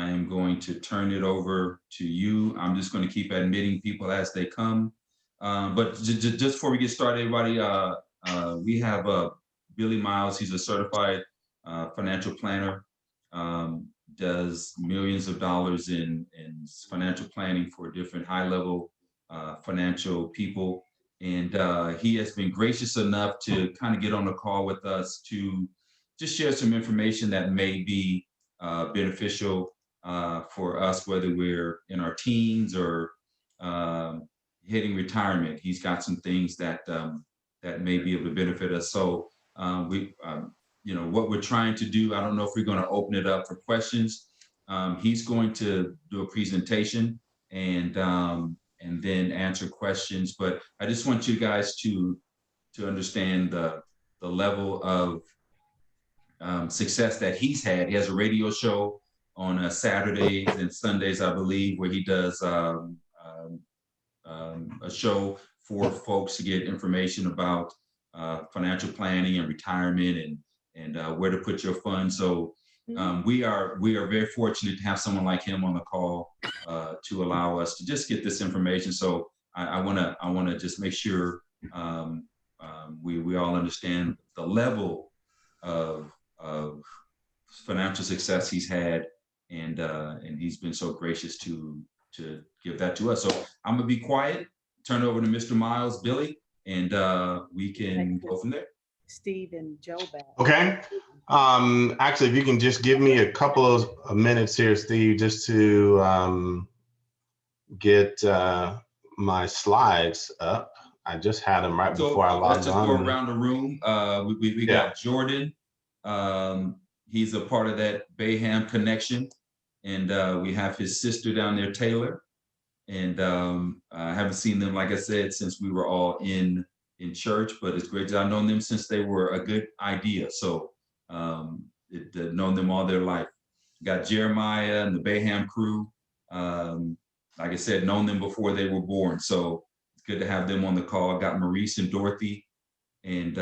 I am going to turn it over to you. I'm just going to keep admitting people as they come. But just before we get started, everybody, we have Billie Miles. He's a certified financial planner, does millions of dollars in financial planning for different high-level financial people. And he has been gracious enough to kind of get on the call with us to just share some information that may be beneficial for us, whether we're in our teens or hitting retirement. He's got some things that that may be able to benefit us. So what we're trying to do, I don't know if we're going to open it up for questions. He's going to do a presentation and then answer questions. But I just want you guys to understand the level of success that he's had. He has a radio show on Saturdays and Sundays, I believe, where he does a show for folks to get information about financial planning and retirement and where to put your funds. So we are very fortunate to have someone like him on the call to allow us to just get this information. So I want to just make sure we all understand the level of financial success he's had, and he's been so gracious to give that to us. So I'm gonna be quiet, turn it over to Mr. Miles, Billy, and we can go from there. Steve and Joe back. Okay. Actually, if you can just give me a couple of minutes here, Steve, just to get my slides up. I just had them right before I logged on. Let's just go around the room. We got Jordan. He's a part of that Bayham connection. And we have his sister down there, Taylor. And I haven't seen them, like I said, since we were all in church, but it's great that I've known them since they were a good idea. So known them all their life. Got Jeremiah and the Bayham crew. Like I said, known them before they were born. So it's good to have them on the call. I got Maurice and Dorothy, and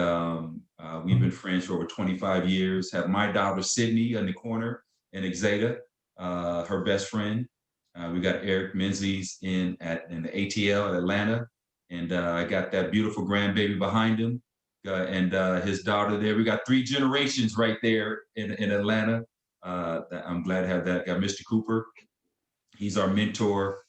we've been friends for over 25 years. Have my daughter, Sydney, in the corner, and Exada, her best friend. We got Eric Menzies in the ATL at Atlanta. And I got that beautiful grandbaby behind him and his daughter there. We got 3 generations right there in Atlanta. I'm glad to have that. Got Mr. Cooper. He's our mentor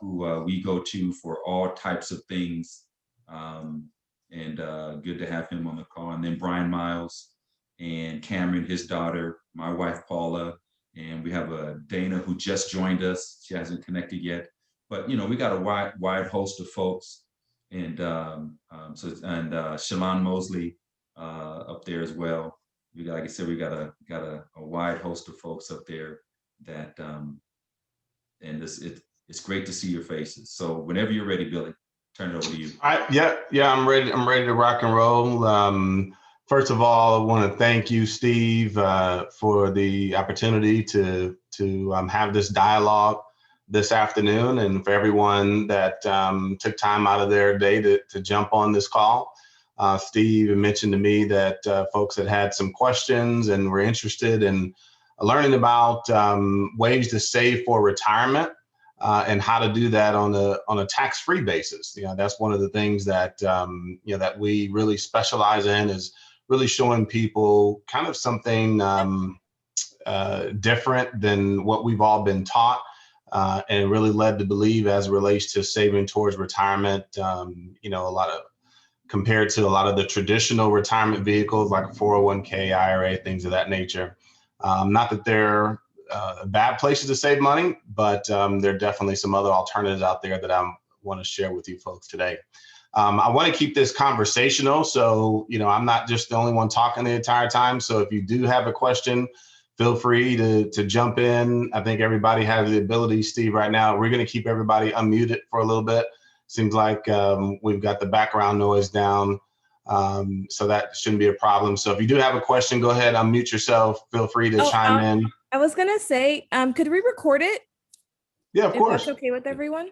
who we go to for all types of things. And good to have him on the call. And then Brian Miles and Cameron, his daughter, my wife, Paula. And we have a Dana who just joined us. She hasn't connected yet. But we got a wide host of folks, and Shalon Mosley up there as well. We got, like I said, we got a wide host of folks up there that, and it's great to see your faces. So whenever you're ready, Billy, turn it over to you. All right, yeah, I'm ready. I'm ready to rock and roll. First of all, I want to thank you, Steve, for the opportunity to have this dialogue this afternoon, and for everyone that took time out of their day to jump on this call. Steve mentioned to me that folks had some questions and were interested in learning about ways to save for retirement and how to do that on a tax-free basis. That's one of the things that that we really specialize in, is really showing people kind of something different than what we've all been taught. And really led to believe, as it relates to saving towards retirement, compared to a lot of the traditional retirement vehicles like a 401k, IRA, things of that nature. Not that they're bad places to save money, but there are definitely some other alternatives out there that I want to share with you folks today. I want to keep this conversational, so I'm not just the only one talking the entire time. So if you do have a question, feel free to jump in. I think everybody has the ability, Steve, right now. We're going to keep everybody unmuted for a little bit. Seems like we've got the background noise down, so that shouldn't be a problem. So if you do have a question, go ahead, unmute yourself. Feel free to chime in. I was going to say, could we record it? Yeah, of course. If that's okay with everyone?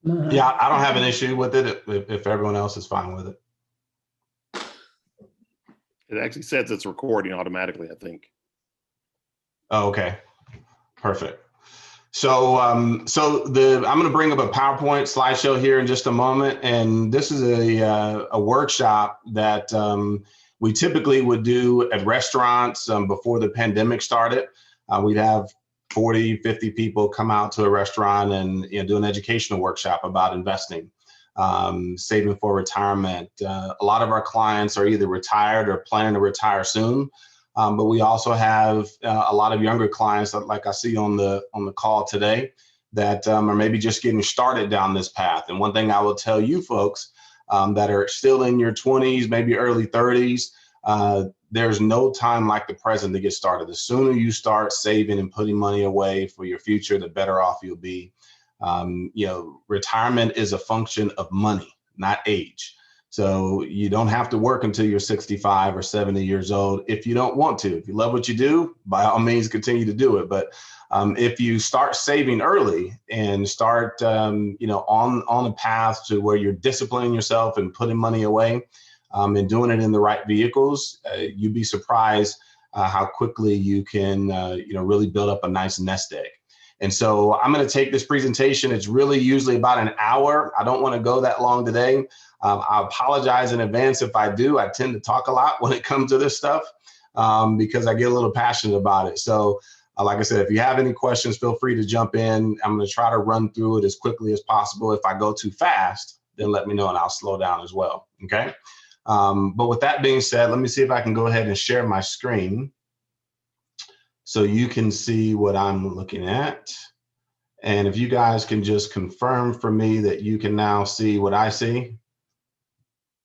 Yeah, I don't have an issue with it if everyone else is fine with it. It actually says it's recording automatically, I think. Oh, okay. Perfect. So, I'm going to bring up a PowerPoint slideshow here in just a moment, and this is a workshop that we typically would do at restaurants before the pandemic started. We'd have 40, 50 people come out to a restaurant and do an educational workshop about investing, saving for retirement. A lot of our clients are either retired or planning to retire soon. But we also have a lot of younger clients that, like I see on the call today, that are maybe just getting started down this path. And one thing I will tell you folks that are still in your 20s, maybe early 30s, there's no time like the present to get started. The sooner you start saving and putting money away for your future, the better off you'll be. Retirement is a function of money, not age. So you don't have to work until you're 65 or 70 years old if you don't want to. If you love what you do, by all means, continue to do it. But if you start saving early and start, on a path to where you're disciplining yourself and putting money away and doing it in the right vehicles, you'd be surprised how quickly you can, really build up a nice nest egg. And so I'm going to take this presentation. It's really usually about an hour. I don't want to go that long today. I apologize in advance if I do. I tend to talk a lot when it comes to this stuff because I get a little passionate about it. So like I said, if you have any questions, feel free to jump in. I'm going to try to run through it as quickly as possible. If I go too fast, then let me know and I'll slow down as well. Okay. But with that being said, let me see if I can go ahead and share my screen so you can see what I'm looking at. And if you guys can just confirm for me that you can now see what I see.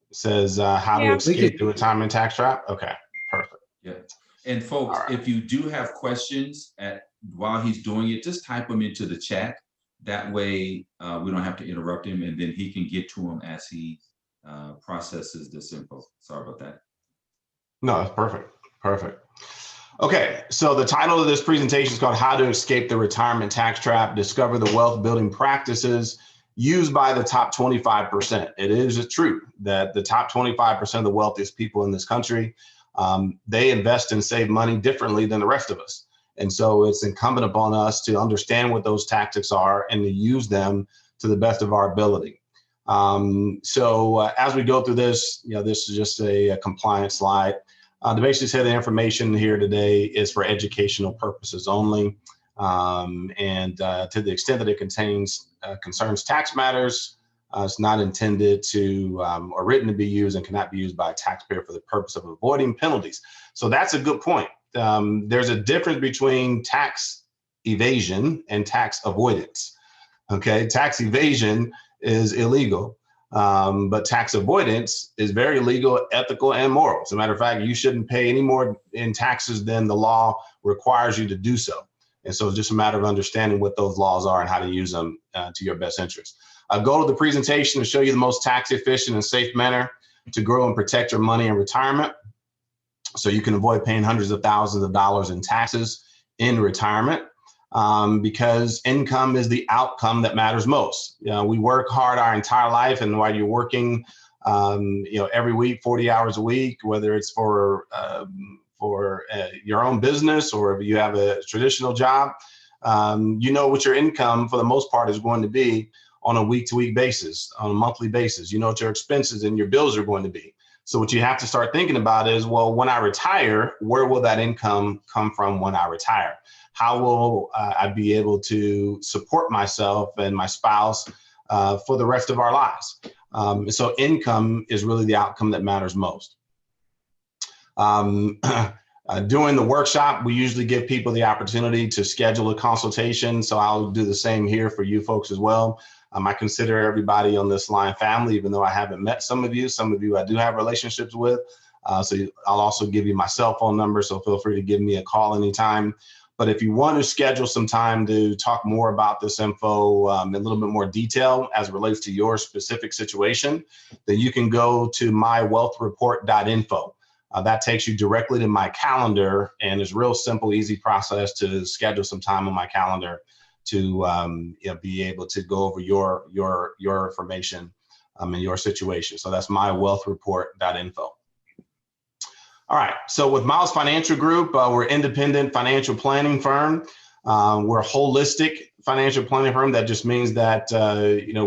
It says how to escape the retirement tax trap. Okay, perfect. Yeah. And folks, if you do have questions while he's doing it, just type them into the chat. That way we don't have to interrupt him, and then he can get to them as he processes this info. Sorry about that. No, that's perfect. Perfect. Okay, so the title of this presentation is called How to Escape the Retirement Tax Trap, Discover the Wealth Building Practices Used by the Top 25%. It is true that the top 25% of the wealthiest people in this country, they invest and save money differently than the rest of us. And so it's incumbent upon us to understand what those tactics are and to use them to the best of our ability. As we go through this, this is just a compliance slide. To basically say the information here today is for educational purposes only. And to the extent that it concerns tax matters, it's not intended to or written to be used and cannot be used by a taxpayer for the purpose of avoiding penalties. So that's a good point. There's a difference between tax evasion and tax avoidance. Okay, tax evasion is illegal. But tax avoidance is very legal, ethical, and moral. As a matter of fact, you shouldn't pay any more in taxes than the law requires you to do so. And so it's just a matter of understanding what those laws are and how to use them to your best interest. I'll go to the presentation to show you the most tax efficient and safe manner to grow and protect your money in retirement, so you can avoid paying hundreds of thousands of dollars in taxes in retirement. Because income is the outcome that matters most. We work hard our entire life, and while you're working, every week, 40 hours a week, whether it's for your own business or if you have a traditional job, what your income for the most part is going to be on a week-to-week basis, on a monthly basis. You know what your expenses and your bills are going to be. So what you have to start thinking about is, well, when I retire, where will that income come from when I retire? How will I be able to support myself and my spouse for the rest of our lives? So income is really the outcome that matters most. During the workshop, we usually give people the opportunity to schedule a consultation. So I'll do the same here for you folks as well. I consider everybody on this line family, even though I haven't met some of you I do have relationships with. So I'll also give you my cell phone number, so feel free to give me a call anytime. But if you want to schedule some time to talk more about this info in a little bit more detail as it relates to your specific situation, then you can go to mywealthreport.info. That takes you directly to my calendar, and it's a real simple, easy process to schedule some time on my calendar to be able to go over your information and your situation. So that's mywealthreport.info. All right, so with Miles Financial Group, we're an independent financial planning firm. We're a holistic financial planning firm. That just means that,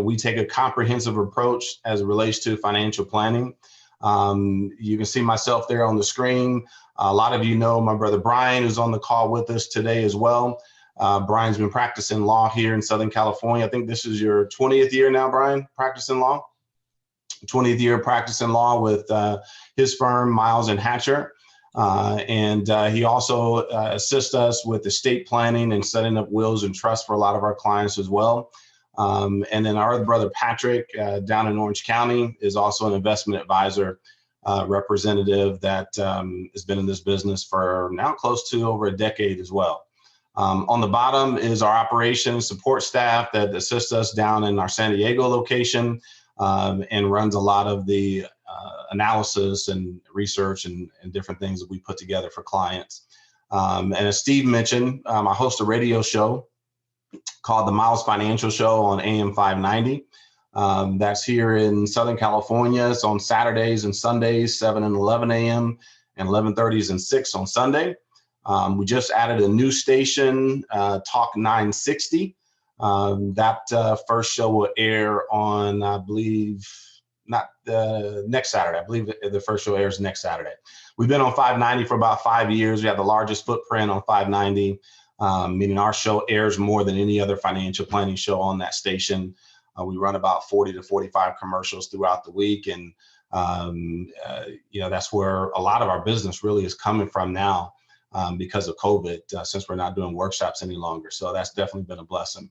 we take a comprehensive approach as it relates to financial planning. You can see myself there on the screen. A lot of you know my brother Brian, who's on the call with us today as well. Brian's been practicing law here in Southern California. I think this is your 20th year now, Brian, practicing law. 20th year practicing law with his firm, Miles and Hatcher. And he also assists us with estate planning and setting up wills and trusts for a lot of our clients as well. And then our other brother, Patrick, down in Orange County, is also an investment advisor representative that has been in this business for now close to over a decade as well. On the bottom is our operations support staff that assists us down in our San Diego location and runs a lot of the analysis and research and different things that we put together for clients. And as Steve mentioned, I host a radio show called the Miles Financial Show on AM 590. That's here in Southern California. It's on Saturdays and Sundays, 7 and 11 a.m. and 11:30s and 6 on Sunday. We just added a new station, Talk 960. That first show will air on, I believe, not next Saturday. I believe the first show airs next Saturday. We've been on 590 for about 5 years. We have the largest footprint on 590, meaning our show airs more than any other financial planning show on that station. We run about 40 to 45 commercials throughout the week. And, that's where a lot of our business really is coming from now because of COVID, since we're not doing workshops any longer. So that's definitely been a blessing.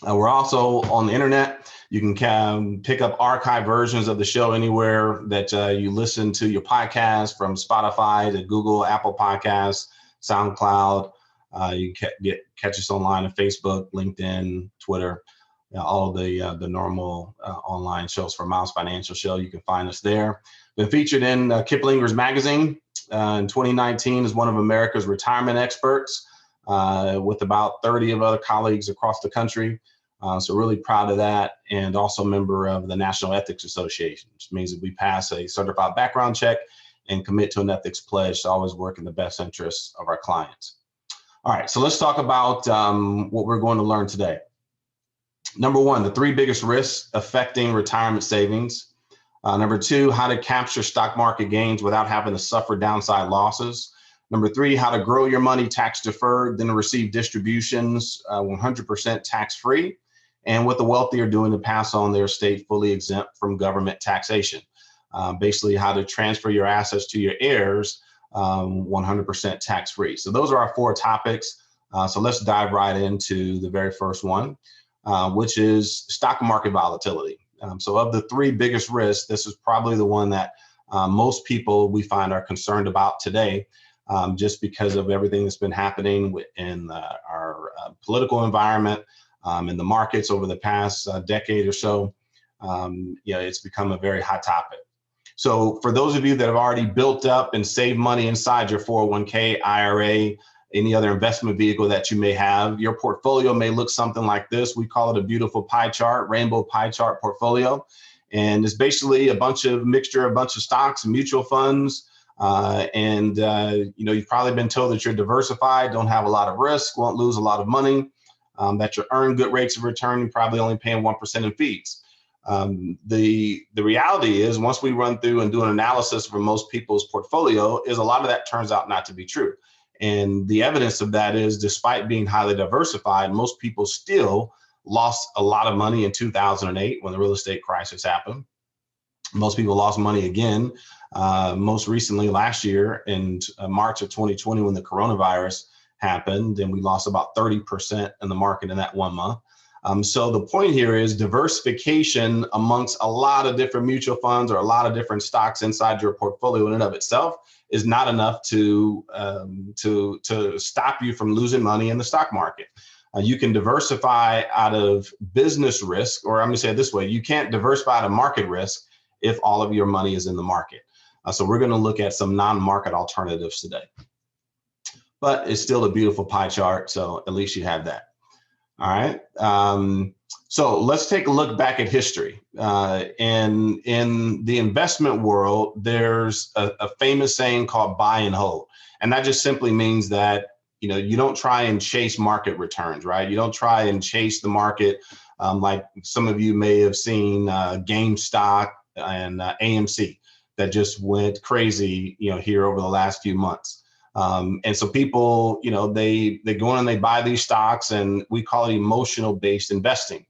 We're also on the internet. You can pick up archive versions of the show anywhere that you listen to your podcast, from Spotify to Google, Apple Podcasts, SoundCloud. You can catch us online on Facebook, LinkedIn, Twitter, all of the normal online shows for Miles Financial Show. You can find us there. Been featured in Kiplinger's magazine in 2019 as one of America's retirement experts, with about 30 of other colleagues across the country. So really proud of that, and also a member of the National Ethics Association, which means that we pass a certified background check and commit to an ethics pledge to always work in the best interests of our clients. All right, so let's talk about what we're going to learn today. Number one, the 3 biggest risks affecting retirement savings. Number 2, how to capture stock market gains without having to suffer downside losses. Number 3, how to grow your money tax deferred, then receive distributions 100% tax free, and what the wealthy are doing to pass on their estate fully exempt from government taxation. Basically, how to transfer your assets to your heirs 100% tax free. So those are our 4 topics. So let's dive right into the very first one, which is stock market volatility. So of the 3 biggest risks, this is probably the one that most people we find are concerned about today. Just because of everything that's been happening in our political environment, in the markets over the past decade or so. It's become a very hot topic. So for those of you that have already built up and saved money inside your 401k, IRA, any other investment vehicle that you may have, your portfolio may look something like this. We call it a beautiful pie chart, rainbow pie chart portfolio. And it's basically a bunch of stocks, mutual funds, you've probably been told that you're diversified, don't have a lot of risk, won't lose a lot of money, that you earn good rates of return, and probably only paying 1% in fees. The reality is, once we run through and do an analysis for most people's portfolio, is a lot of that turns out not to be true. And the evidence of that is, despite being highly diversified, most people still lost a lot of money in 2008 when the real estate crisis happened. Most people lost money again, most recently last year in March of 2020 when the coronavirus happened, and we lost about 30% in the market in that 1 month. So the point here is diversification amongst a lot of different mutual funds or a lot of different stocks inside your portfolio in and of itself is not enough to stop you from losing money in the stock market. You can diversify out of business risk, or I'm going to say it this way, you can't diversify out of market risk if all of your money is in the market. So we're going to look at some non-market alternatives today. But it's still a beautiful pie chart, so at least you have that. All right. So let's take a look back at history. In the investment world, there's a famous saying called buy and hold. And that just simply means that you don't try and chase market returns, right? You don't try and chase the market like some of you may have seen GameStop and AMC that just went crazy, here over the last few months. And so people, they go in and they buy these stocks, and we call it emotional based investing.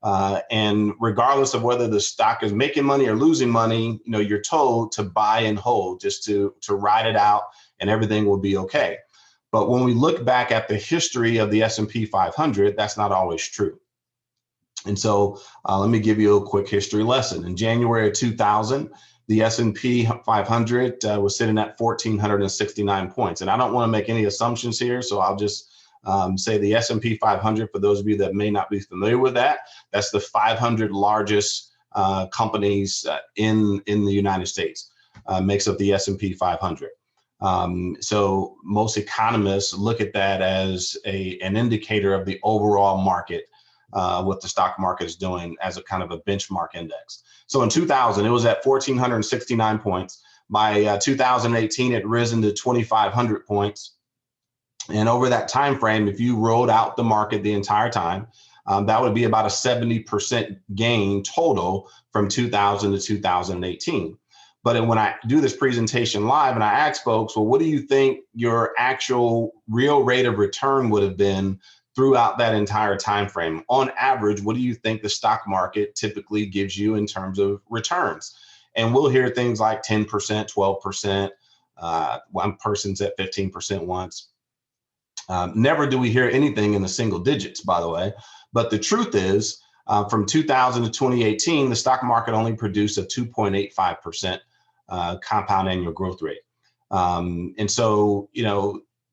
And regardless of whether the stock is making money or losing money, you're told to buy and hold, just to ride it out, and everything will be okay. But when we look back at the history of the S&P 500, that's not always true. And so let me give you a quick history lesson. In January of 2000, the S&P 500 was sitting at 1,469 points. And I don't want to make any assumptions here, so I'll just say the S&P 500, for those of you that may not be familiar with that, that's the 500 largest companies in the United States, makes up the S&P 500. So most economists look at that as an indicator of the overall market, what the stock market is doing as a kind of a benchmark index. So in 2000, it was at 1,469 points. By 2018, it risen to 2,500 points. And over that time frame, if you rolled out the market the entire time, that would be about a 70% gain total from 2000 to 2018. But when I do this presentation live and I ask folks, well, what do you think your actual real rate of return would have been throughout that entire time frame? On average, what do you think the stock market typically gives you in terms of returns? And we'll hear things like 10%, 12%. One person's at 15% once. Never do we hear anything in the single digits, by the way. But the truth is, from 2000 to 2018, the stock market only produced a 2.85% compound annual growth rate. And so,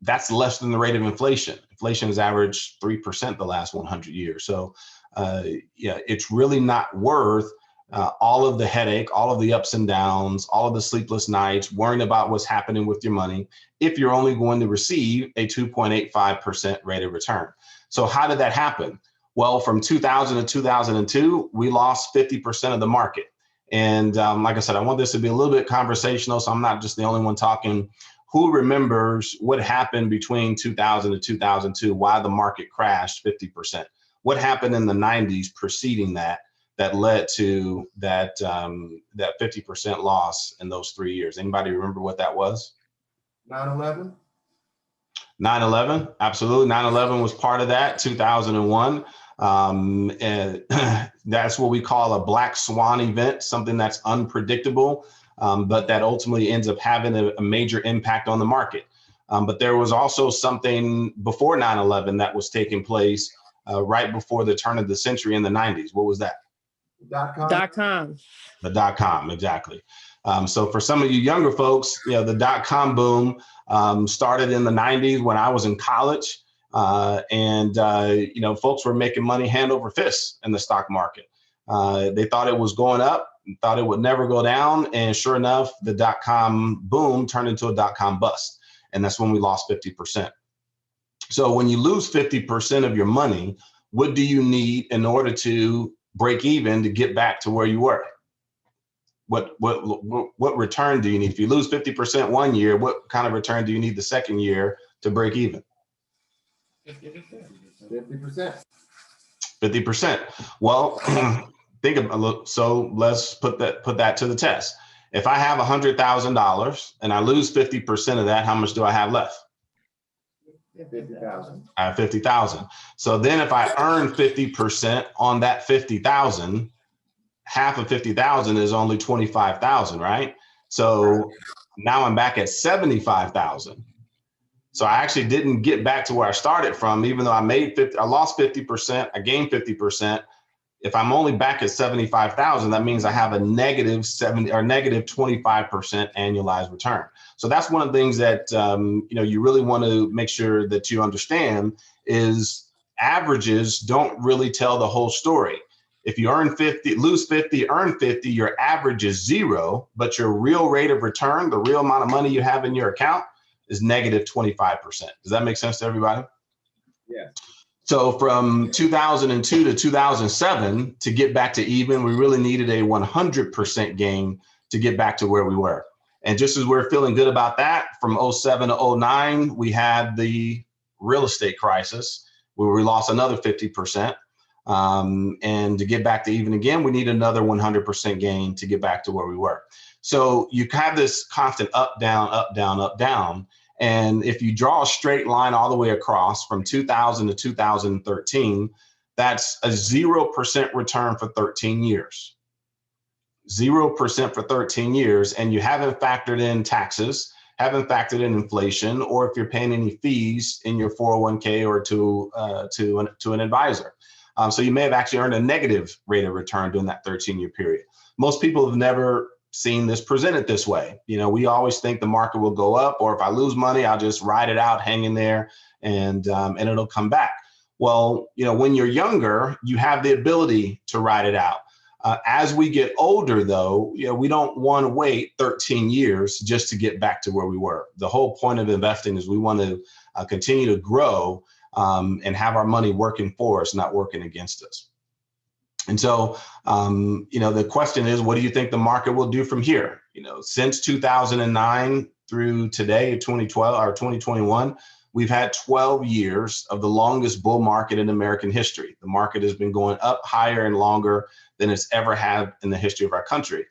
that's less than the rate of inflation. Inflation has averaged 3% the last 100 years. So, it's really not worth all of the headache, all of the ups and downs, all of the sleepless nights, worrying about what's happening with your money, if you're only going to receive a 2.85% rate of return. So how did that happen? Well, from 2000 to 2002, we lost 50% of the market. And like I said, I want this to be a little bit conversational, so I'm not just the only one talking. Who remembers what happened between 2000 to 2002, why the market crashed 50%? What happened in the 90s preceding that led to that 50% loss in those 3 years? Anybody remember what that was? 9/11? 9/11, absolutely. 9/11 was part of that, 2001. And that's what we call a black swan event, something that's unpredictable, but that ultimately ends up having a major impact on the market. But there was also something before 9/11 that was taking place right before the turn of the century in the 90s. What was that? .com. The .com, exactly. So for some of you younger folks, the .com boom started in the 90s when I was in college. And folks were making money hand over fist in the stock market. They thought it was going up, thought it would never go down. And sure enough, the .com boom turned into a .com bust. And that's when we lost 50%. So when you lose 50% of your money, what do you need in order to break even to get back to where you were? What return do you need? If you lose 50% one year, what kind of return do you need the second year to break even? 50%. 50%. Well, think about, so let's put that to the test. If I have $100,000 and I lose 50% of that, how much do I have left? 50,000. I have 50,000. So then if I earn 50% on that 50,000, half of 50,000 is only 25,000, right? So now I'm back at 75,000. So I actually didn't get back to where I started from, even though I lost 50%, I gained 50%. If I'm only back at 75,000, that means I have a negative 70 or negative 25% annualized return. So that's one of the things that you really want to make sure that you understand is averages don't really tell the whole story. If you earn 50, lose 50, earn 50, your average is 0, but your real rate of return, the real amount of money you have in your account, is negative 25%. Does that make sense to everybody? Yeah. So from 2002 to 2007, to get back to even, we really needed a 100% gain to get back to where we were. And just as we're feeling good about that, from 07 to 09, we had the real estate crisis where we lost another 50%. And to get back to even again, we need another 100% gain to get back to where we were. So you have this constant up, down, up, down, up, down. And if you draw a straight line all the way across from 2000 to 2013, that's a 0% return for 13 years. 0% for 13 years. And you haven't factored in taxes, haven't factored in inflation, or if you're paying any fees in your 401k or to an advisor. So you may have actually earned a negative rate of return during that 13-year period. Most people have never seen this presented this way. You know, we always think the market will go up, or if I lose money, I'll just ride it out, hang in there, and it'll come back. Well, you know, when you're younger, you have the ability to ride it out. As we get older, though, you know, we don't want to wait 13 years just to get back to where we were. The whole point of investing is we want to continue to grow and have our money working for us, not working against us. And so, you know, the question is, what do you think the market will do from here? You know, since 2009 through today, 2012 or 2021, we've had 12 years of the longest bull market in American history. The market has been going up higher and longer than it's ever had in the history of our country.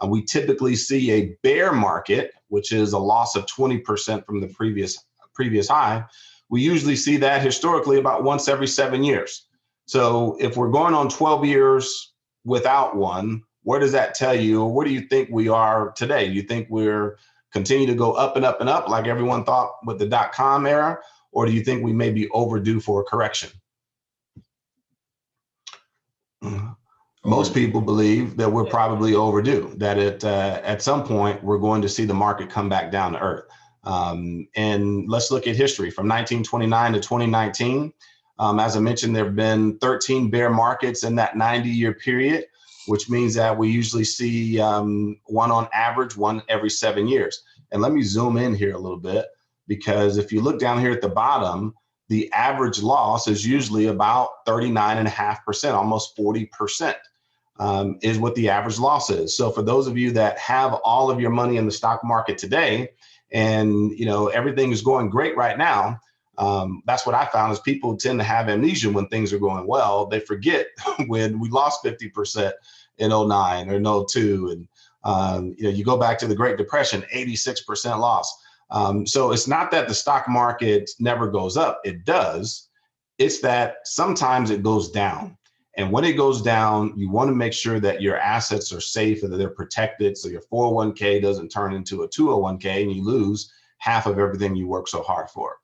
We typically see a bear market, which is a loss of 20% from the previous high. We usually see that historically about once every 7 years. So if we're going on 12 years without one, where does that tell you? Or where do you think we are today? Do you think we're continue to go up and up and up like everyone thought with the .com era? Or do you think we may be overdue for a correction? Most people believe that we're probably overdue, that at some point we're going to see the market come back down to earth. And let's look at history from 1929 to 2019. As I mentioned, there have been 13 bear markets in that 90-year period, which means that we usually see one on average, one every 7 years. And let me zoom in here a little bit, because if you look down here at the bottom, the average loss is usually about 39.5%, almost 40%. Is what the average loss is. So for those of you that have all of your money in the stock market today, and you know everything is going great right now, that's what I found is people tend to have amnesia when things are going well. They forget when we lost 50% in 09 or in 02, and you know, you go back to the Great Depression, 86% loss. So it's not that the stock market never goes up; it does. It's that sometimes it goes down. And when it goes down, you want to make sure that your assets are safe and that they're protected, so your 401k doesn't turn into a 201k and you lose half of everything you work so hard for.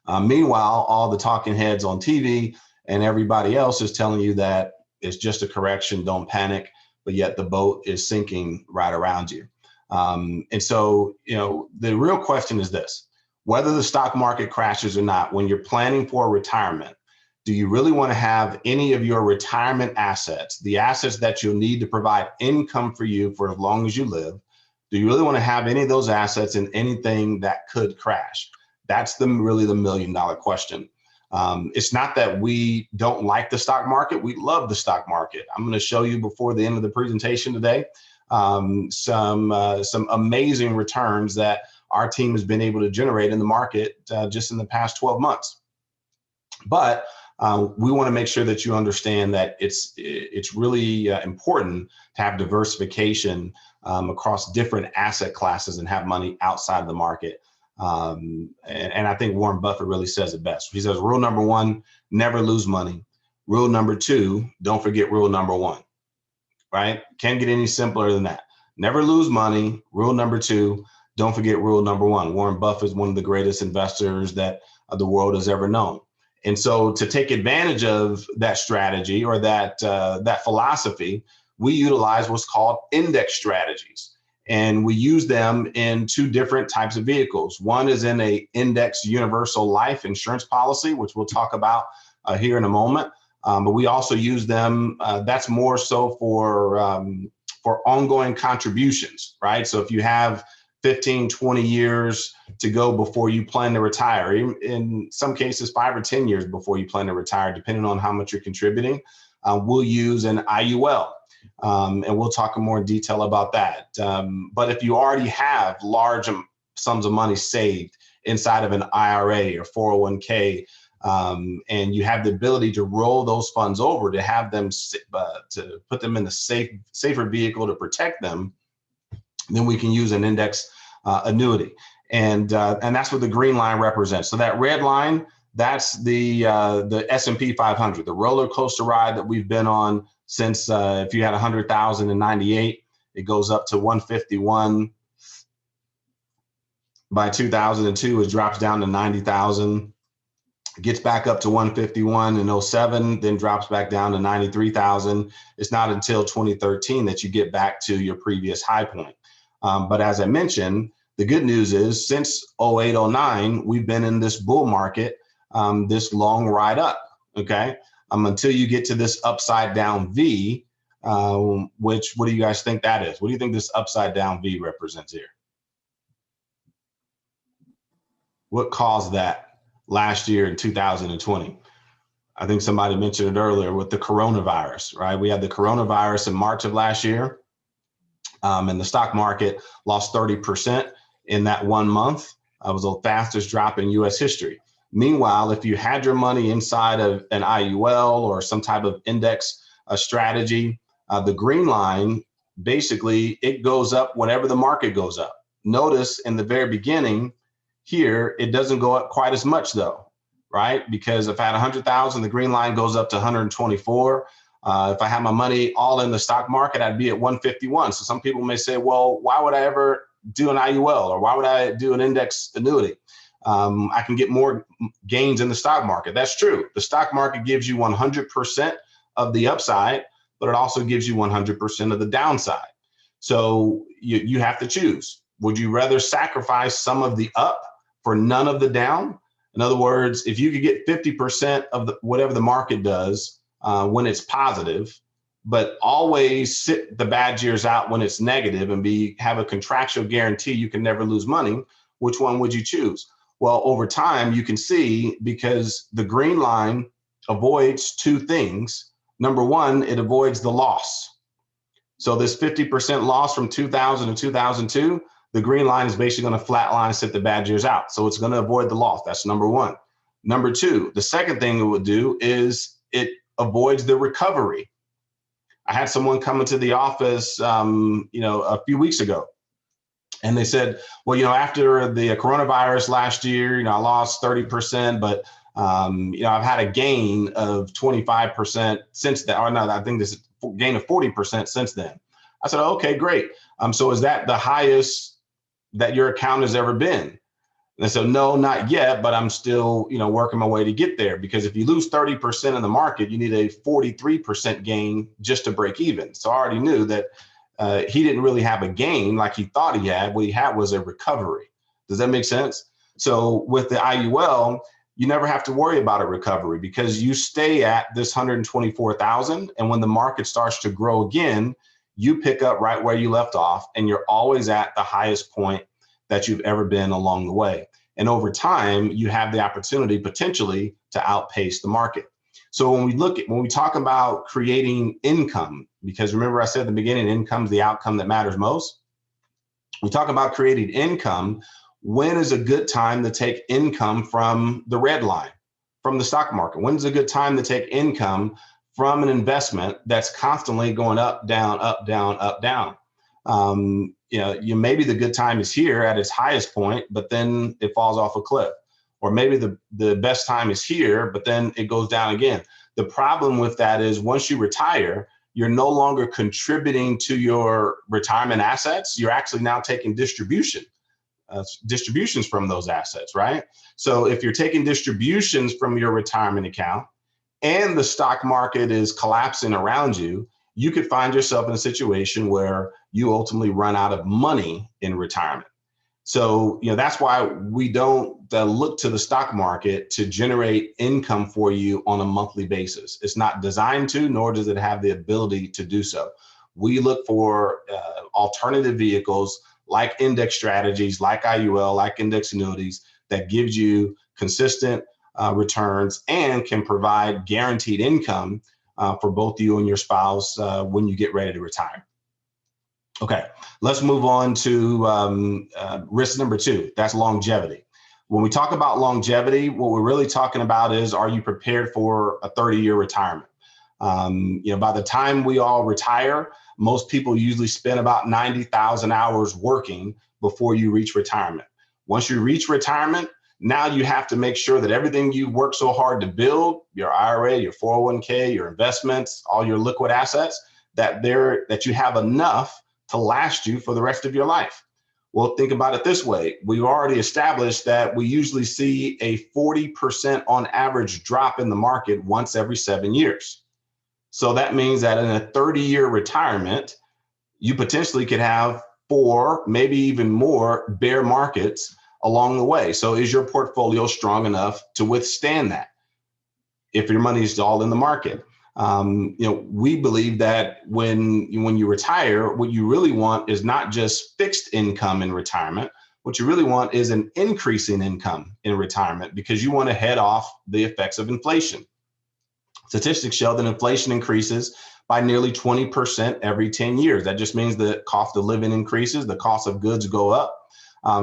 Meanwhile, all the talking heads on TV and everybody else is telling you that it's just a correction, don't panic, but yet the boat is sinking right around you. And so, you know, the real question is this: whether the stock market crashes or not, when you're planning for retirement, do you really want to have any of your retirement assets, the assets that you'll need to provide income for you for as long as you live? Do you really want to have any of those assets in anything that could crash? That's really the $1 million question. It's not that we don't like the stock market. We love the stock market. I'm going to show you before the end of the presentation today some amazing returns that our team has been able to generate in the market just in the past 12 months. But we want to make sure that you understand that it's really important to have diversification across different asset classes and have money outside of the market. And I think Warren Buffett really says it best. He says, rule number one, never lose money. Rule number two, don't forget rule number one, right? Can't get any simpler than that. Never lose money. Rule number two, don't forget rule number one. Warren Buffett is one of the greatest investors that the world has ever known. And so to take advantage of that strategy or that philosophy, we utilize what's called index strategies. And we use them in two different types of vehicles. One is in a index universal life insurance policy, which we'll talk about here in a moment. But we also use them, that's more so for ongoing contributions, right? So if you have 15, 20 years to go before you plan to retire, in some cases 5 or 10 years before you plan to retire, depending on how much you're contributing, we'll use an IUL. And we'll talk in more detail about that. But if you already have large sums of money saved inside of an IRA or 401k, and you have the ability to roll those funds over to have them to put them in a safer vehicle to protect them, then we can use an index annuity. And that's what the green line represents. So that red line, that's the S&P 500, the roller coaster ride that we've been on since if you had 100,000 in 98, it goes up to 151. By 2002, it drops down to 90,000, gets back up to 151 in 07, then drops back down to 93,000. It's not until 2013 that you get back to your previous high point. But as I mentioned, the good news is since 08, 09, we've been in this bull market, this long ride up, okay? Until you get to this upside down V, which, what do you guys think that is? What do you think this upside down V represents here? What caused that last year in 2020? I think somebody mentioned it earlier with the coronavirus, right? We had the coronavirus in March of last year, and the stock market lost 30% in that 1 month. It was the fastest drop in US history. Meanwhile, if you had your money inside of an IUL or some type of index strategy, the green line, basically it goes up whenever the market goes up. Notice in the very beginning here, it doesn't go up quite as much though, right? Because if I had 100,000, the green line goes up to 124. If I had my money all in the stock market, I'd be at 151. So some people may say, well, why would I ever do an IUL or why would I do an index annuity? I can get more gains in the stock market. That's true. The stock market gives you 100% of the upside, but it also gives you 100% of the downside. So you have to choose. Would you rather sacrifice some of the up for none of the down? In other words, if you could get 50% of whatever the market does when it's positive, but always sit the bad years out when it's negative and have a contractual guarantee you can never lose money, which one would you choose? Well, over time, you can see because the green line avoids two things. Number one, it avoids the loss. So this 50% loss from 2000 to 2002, the green line is basically going to flatline, sit the bad years out. So it's going to avoid the loss. That's number one. Number two, the second thing it would do is it avoids the recovery. I had someone come into the office, a few weeks ago. And they said, well, after the coronavirus last year, I lost 30%, but, I've had a gain of 25% since then. Or no, I think this is a gain of 40% since then. I said, okay, great. So is that the highest that your account has ever been? And they said, no, not yet, but I'm still, working my way to get there, because if you lose 30% in the market, you need a 43% gain just to break even. So I already knew that he didn't really have a gain like he thought he had. What he had was a recovery. Does that make sense? So with the IUL, you never have to worry about a recovery because you stay at this 124,000. And when the market starts to grow again, you pick up right where you left off, and you're always at the highest point that you've ever been along the way. And over time, you have the opportunity potentially to outpace the market. So when we talk about creating income, because remember I said at the beginning, income is the outcome that matters most. We talk about creating income. When is a good time to take income from the red line, from the stock market? When is a good time to take income from an investment that's constantly going up, down, up, down, up, down? Maybe the good time is here at its highest point, but then it falls off a cliff. Or maybe the best time is here, but then it goes down again. The problem with that is once you retire, you're no longer contributing to your retirement assets. You're actually now taking distributions from those assets, right? So if you're taking distributions from your retirement account and the stock market is collapsing around you, you could find yourself in a situation where you ultimately run out of money in retirement. So, that's why we don't look to the stock market to generate income for you on a monthly basis. It's not designed to, nor does it have the ability to do so. We look for alternative vehicles like index strategies, like IUL, like index annuities that gives you consistent returns and can provide guaranteed income for both you and your spouse when you get ready to retire. Okay, let's move on to risk number two. That's longevity. When we talk about longevity, what we're really talking about is, are you prepared for a 30-year retirement? By the time we all retire, most people usually spend about 90,000 hours working before you reach retirement. Once you reach retirement, now you have to make sure that everything you worked so hard to build, your IRA, your 401k, your investments, all your liquid assets, that you have enough to last you for the rest of your life. Well, think about it this way. We've already established that we usually see a 40% on average drop in the market once every 7 years. So that means that in a 30-year retirement, you potentially could have 4, maybe even more bear markets along the way. So is your portfolio strong enough to withstand that if your money is all in the market? We believe that when you retire, what you really want is not just fixed income in retirement. What you really want is an increasing income in retirement, because you want to head off the effects of inflation. Statistics show that inflation increases by nearly 20% every 10 years. That just means the cost of living increases, the cost of goods go up.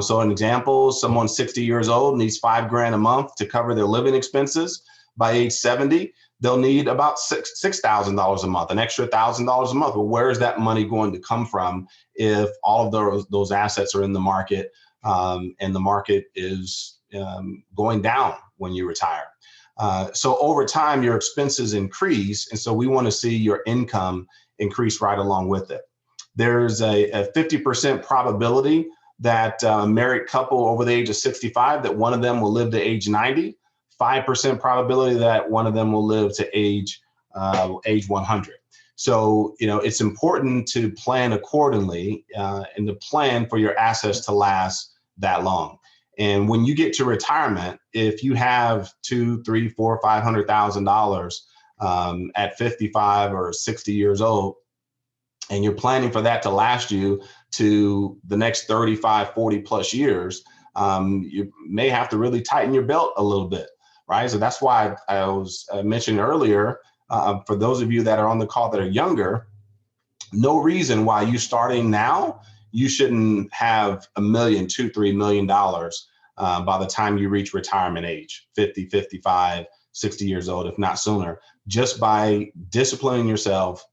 So an example, someone 60 years old needs $5,000 a month to cover their living expenses. By age 70, they'll need about $6,000 a month, an extra $1,000 a month. Well, where is that money going to come from if all of those assets are in the market, and the market is going down when you retire? So over time, your expenses increase. And so we want to see your income increase right along with it. There's a 50% probability that a married couple over the age of 65, that one of them will live to age 90, 5% probability that one of them will live to age 100. So, it's important to plan accordingly and to plan for your assets to last that long. And when you get to retirement, if you have $200,000, $300,000, $400,000, $500,000 at 55 or 60 years old, and you're planning for that to last you to the next 35, 40 plus years, you may have to really tighten your belt a little bit, right? So that's why I was mentioning earlier, for those of you that are on the call that are younger, no reason why you starting now, you shouldn't have $1 million, $2, $3 million by the time you reach retirement age, 50, 55, 60 years old, if not sooner, just by disciplining yourself,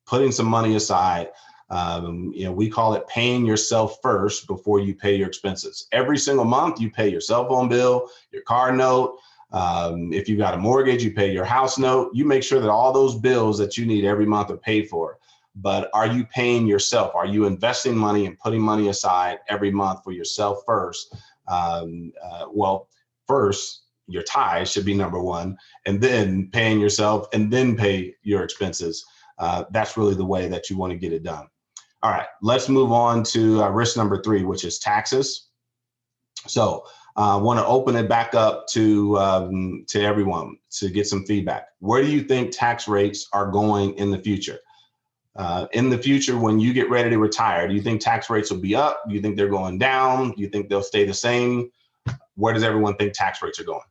putting some money aside. We call it paying yourself first before you pay your expenses. Every single month, you pay your cell phone bill, your car note. If you've got a mortgage, you pay your house note. You make sure that all those bills that you need every month are paid for. But are you paying yourself? Are you investing money and putting money aside every month for yourself first? First, your tithe should be number one, and then paying yourself, and then pay your expenses. That's really the way that you want to get it done. All right, let's move on to risk number 3, which is taxes. So I want to open it back up to everyone to get some feedback. Where do you think tax rates are going in the future? In the future, when you get ready to retire, do you think tax rates will be up? Do you think they're going down? Do you think they'll stay the same? Where does everyone think tax rates are going?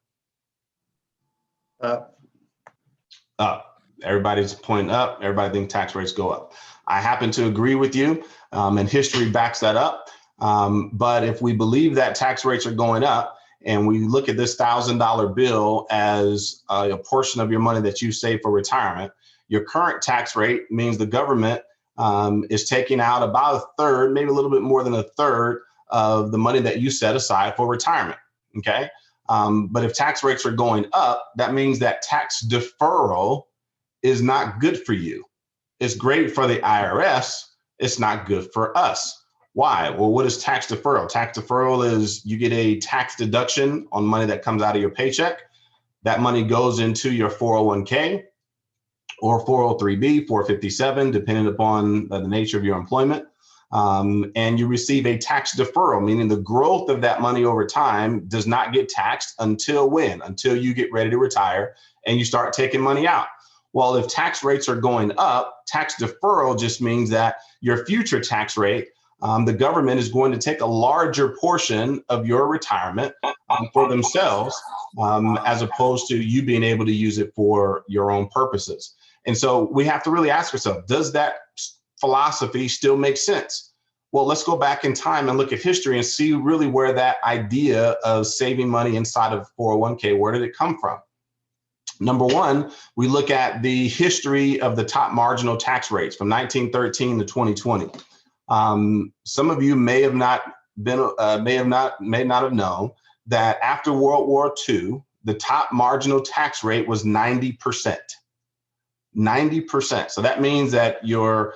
Up. Everybody's pointing up. Everybody thinks tax rates go up. I happen to agree with you, and history backs that up. But if we believe that tax rates are going up, and we look at this $1,000 bill as a portion of your money that you save for retirement, your current tax rate means the government is taking out about a third, maybe a little bit more than a third of the money that you set aside for retirement. Okay. But if tax rates are going up, that means that tax deferral is not good for you. It's great for the IRS. It's not good for us. Why? Well, what is tax deferral? Tax deferral is you get a tax deduction on money that comes out of your paycheck. That money goes into your 401k or 403b, 457, depending upon the nature of your employment. And you receive a tax deferral, meaning the growth of that money over time does not get taxed until when? Until you get ready to retire and you start taking money out. Well, if tax rates are going up, tax deferral just means that your future tax rate, the government is going to take a larger portion of your retirement for themselves, as opposed to you being able to use it for your own purposes. And so we have to really ask ourselves, does that philosophy still make sense? Well, let's go back in time and look at history and see really where that idea of saving money inside of 401k, where did it come from? Number one, we look at the history of the top marginal tax rates from 1913 to 2020. Some of you may not have known that after World War II, the top marginal tax rate was 90%. 90%. So that means that your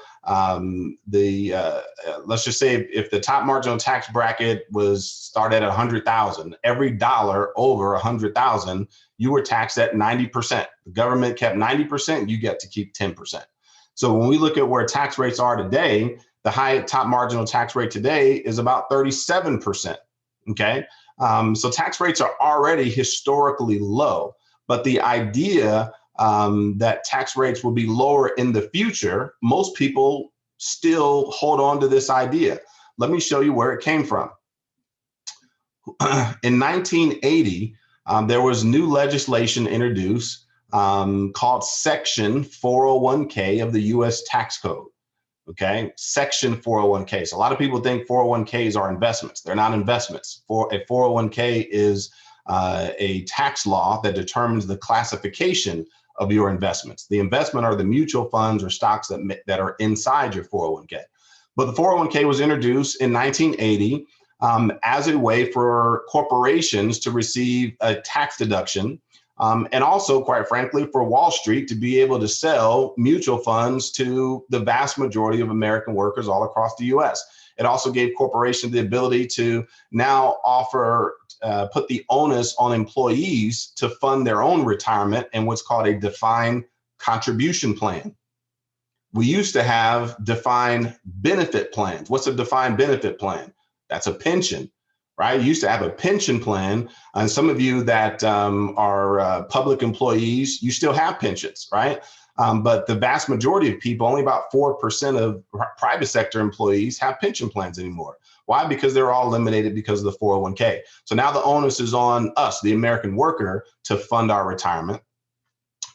let's just say if the top marginal tax bracket was started at 100,000, every dollar over 100,000, you were taxed at 90%. The government kept 90%, you get to keep 10%. So when we look at where tax rates are today, the top marginal tax rate today is about 37%. Okay. So tax rates are already historically low, but the idea that tax rates will be lower in the future, most people still hold on to this idea. Let me show you where it came from. In 1980, there was new legislation introduced called Section 401k of the US tax code. Okay, Section 401k. So a lot of people think 401ks are investments. They're not investments. A 401k is a tax law that determines the classification of your investments. The investment are the mutual funds or stocks that are inside your 401k. But the 401k was introduced in 1980 as a way for corporations to receive a tax deduction, and also, quite frankly, for Wall Street to be able to sell mutual funds to the vast majority of American workers all across the US. It also gave corporations the ability to now put the onus on employees to fund their own retirement in what's called a defined contribution plan. We used to have defined benefit plans. What's a defined benefit plan? That's a pension, right? You used to have a pension plan. And some of you that are public employees, you still have pensions, right? But the vast majority of people, only about 4% of private sector employees have pension plans anymore. Why? Because they're all eliminated because of the 401k. So now the onus is on us, the American worker, to fund our retirement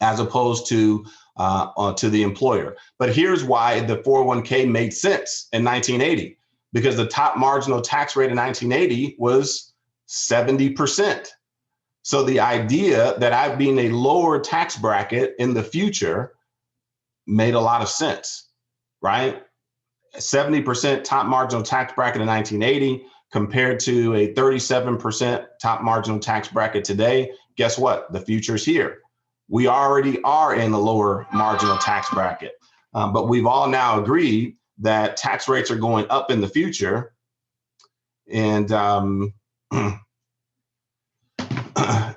as opposed to the employer. But here's why the 401k made sense in 1980, because the top marginal tax rate in 1980 was 70%. So the idea that I've been a lower tax bracket in the future made a lot of sense, right? 70% top marginal tax bracket in 1980 compared to a 37% top marginal tax bracket today. Guess what? The future's here. We already are in the lower marginal tax bracket, but we've all now agreed that tax rates are going up in the future. And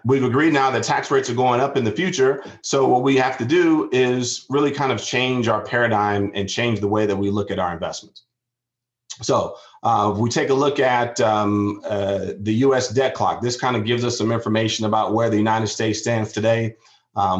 we've agreed now that tax rates are going up in the future. So what we have to do is really kind of change our paradigm and change the way that we look at our investments. So if we take a look at the US debt clock, this kind of gives us some information about where the United States stands today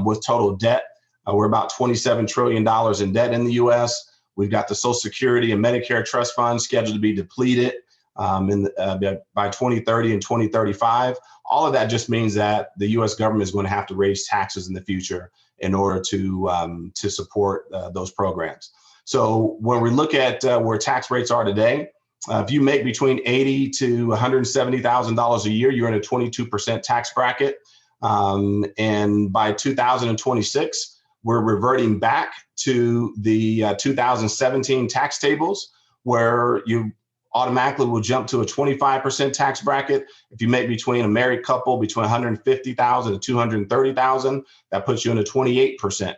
with total debt. We're about $27 trillion in debt in the US. We've got the Social Security and Medicare trust funds scheduled to be depleted by 2030 and 2035. All of that just means that the U.S. government is going to have to raise taxes in the future in order to support those programs. So when we look at where tax rates are today, if you make between $80,000 to $170,000 a year, you're in a 22% tax bracket. And by 2026, we're reverting back to the 2017 tax tables, where you automatically will jump to a 25% tax bracket. If you make between a married couple between 150,000 to 230,000, that puts you in a 28%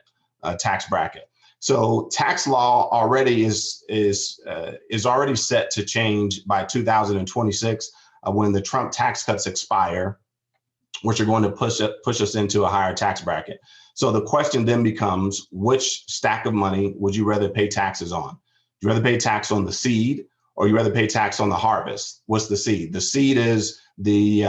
tax bracket. So tax law already is already set to change by 2026 when the Trump tax cuts expire, which are going to push us into a higher tax bracket. So the question then becomes, which stack of money would you rather pay taxes on? Would you rather pay tax on the seed, or you rather pay tax on the harvest? What's the seed? The seed is the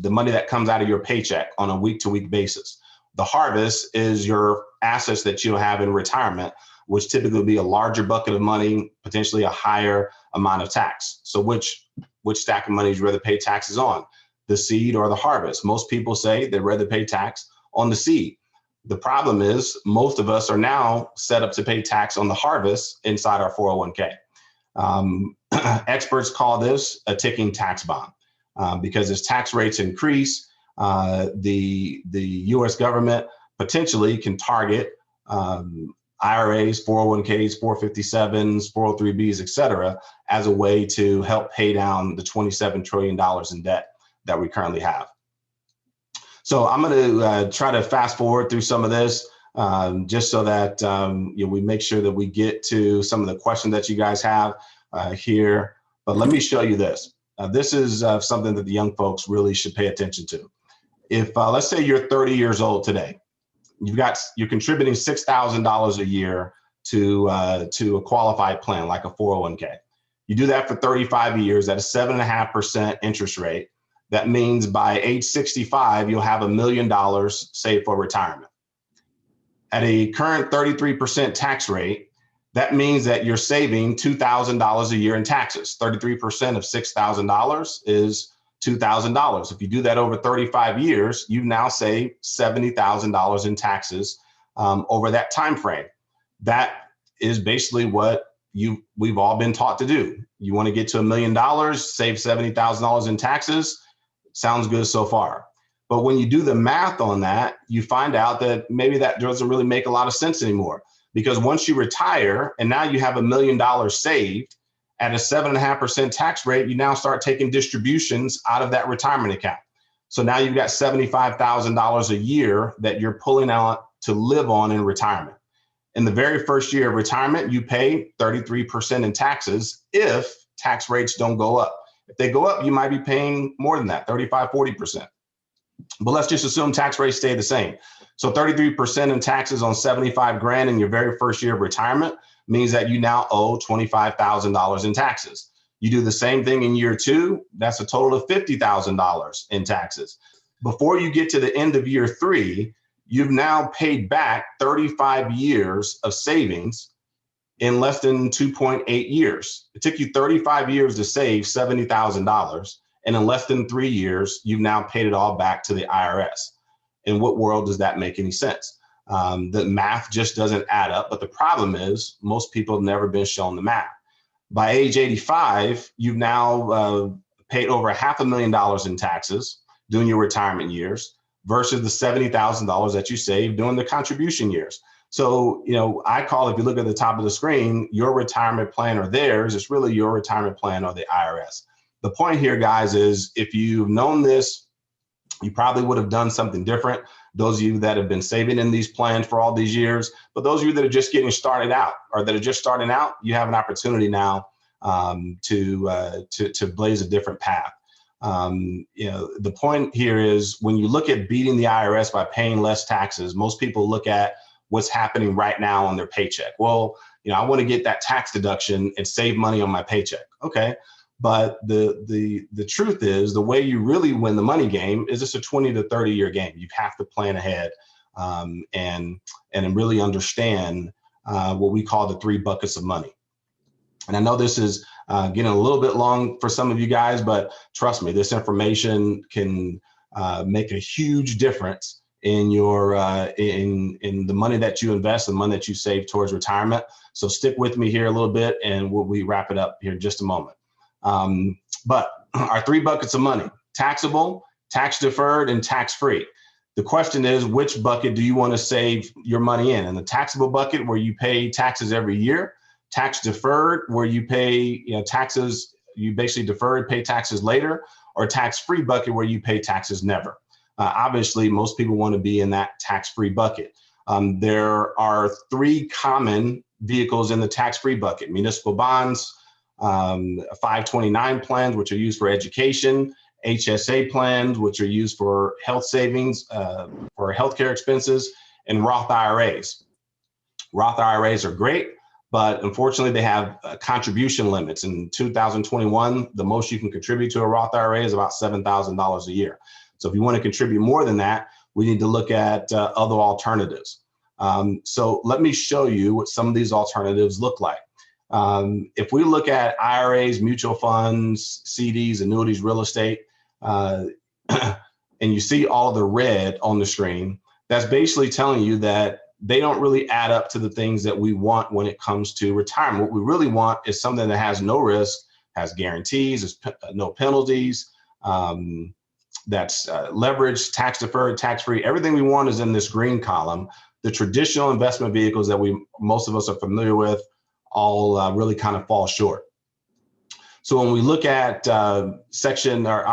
money that comes out of your paycheck on a week-to-week basis. The harvest is your assets that you'll have in retirement, which typically will be a larger bucket of money, potentially a higher amount of tax. So which stack of money would you rather pay taxes on? The seed or the harvest? Most people say they'd rather pay tax on the seed. The problem is most of us are now set up to pay tax on the harvest inside our 401k. experts call this a ticking tax bomb because as tax rates increase, the U.S. government potentially can target IRAs, 401ks, 457s, 403bs, et cetera, as a way to help pay down the $27 trillion in debt that we currently have. So I'm going to try to fast forward through some of this just so that we make sure that we get to some of the questions that you guys have here. But let me show you this. This is something that the young folks really should pay attention to. If let's say you're 30 years old today, you're contributing $6,000 a year to a qualified plan like a 401k. You do that for 35 years at a 7.5% interest rate. That means by age 65, you'll have $1 million saved for retirement. At a current 33% tax rate, that means that you're saving $2,000 a year in taxes. 33% of $6,000 is $2,000. If you do that over 35 years, you've now saved $70,000 in taxes over that time frame. That is basically what we've all been taught to do. You want to get to $1 million, save $70,000 in taxes. Sounds good so far. But when you do the math on that, you find out that maybe that doesn't really make a lot of sense anymore. Because once you retire and now you have $1 million saved at a 7.5% tax rate, you now start taking distributions out of that retirement account. So now you've got $75,000 a year that you're pulling out to live on in retirement. In the very first year of retirement, you pay 33% in taxes if tax rates don't go up. If they go up, you might be paying more than that, 35, 40%. But let's just assume tax rates stay the same. So 33% in taxes on 75 grand in your very first year of retirement means that you now owe $25,000 in taxes. You do the same thing in year two, that's a total of $50,000 in taxes. Before you get to the end of year three, you've now paid back 35 years of savings in less than 2.8 years. It took you 35 years to save $70,000. And in less than 3 years, you've now paid it all back to the IRS. In what world does that make any sense? The math just doesn't add up. But the problem is most people have never been shown the math. By age 85, you've now paid over $500,000 in taxes during your retirement years versus the $70,000 that you saved during the contribution years. So, I call, if you look at the top of the screen, your retirement plan or theirs, it's really your retirement plan or the IRS. The point here, guys, is if you've known this, you probably would have done something different. Those of you that have been saving in these plans for all these years, but those of you that are just getting started out or that are just starting out, you have an opportunity now to blaze a different path. The point here is when you look at beating the IRS by paying less taxes, most people look at what's happening right now on their paycheck. Well, I want to get that tax deduction and save money on my paycheck. Okay. But the truth is the way you really win the money game is it's a 20 to 30 year game. You have to plan ahead and really understand what we call the 3 buckets of money. And I know this is getting a little bit long for some of you guys, but trust me, this information can make a huge difference in your in the money that you invest, the money that you save towards retirement. So stick with me here a little bit and we wrap it up here in just a moment. But our 3 buckets of money: taxable, tax deferred, and tax free. The question is, which bucket do you want to save your money in? In the taxable bucket, where you pay taxes every year; tax deferred, where you pay taxes, you basically defer and pay taxes later; or tax free bucket, where you pay taxes never. Obviously, most people want to be in that tax free bucket. There are 3 common vehicles in the tax free bucket: municipal bonds, 529 plans, which are used for education, HSA plans, which are used for health savings, for healthcare expenses, and Roth IRAs. Roth IRAs are great, but unfortunately they have contribution limits. In 2021, the most you can contribute to a Roth IRA is about $7,000 a year. So if you want to contribute more than that, we need to look at other alternatives. So let me show you what some of these alternatives look like. If we look at IRAs, mutual funds, CDs, annuities, real estate, and you see all the red on the screen, that's basically telling you that they don't really add up to the things that we want when it comes to retirement. What we really want is something that has no risk, has guarantees, there's no penalties. That's leveraged, tax deferred, tax free. Everything we want is in this green column. The traditional investment vehicles that most of us are familiar with all really kind of fall short. So when we look at section or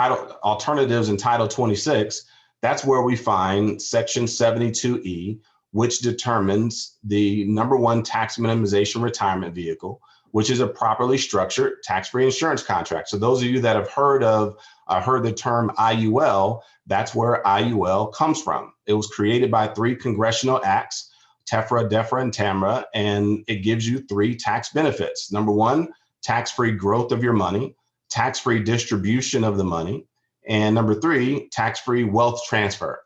alternatives in Title 26, that's where we find Section 72E, which determines the #1 tax minimization retirement vehicle, which is a properly structured tax-free insurance contract. So those of you that have heard the term IUL, that's where IUL comes from. It was created by 3 congressional acts, TEFRA, DEFRA, and TAMRA, and it gives you 3 tax benefits. #1, tax-free growth of your money, tax-free distribution of the money, and #3, tax-free wealth transfer.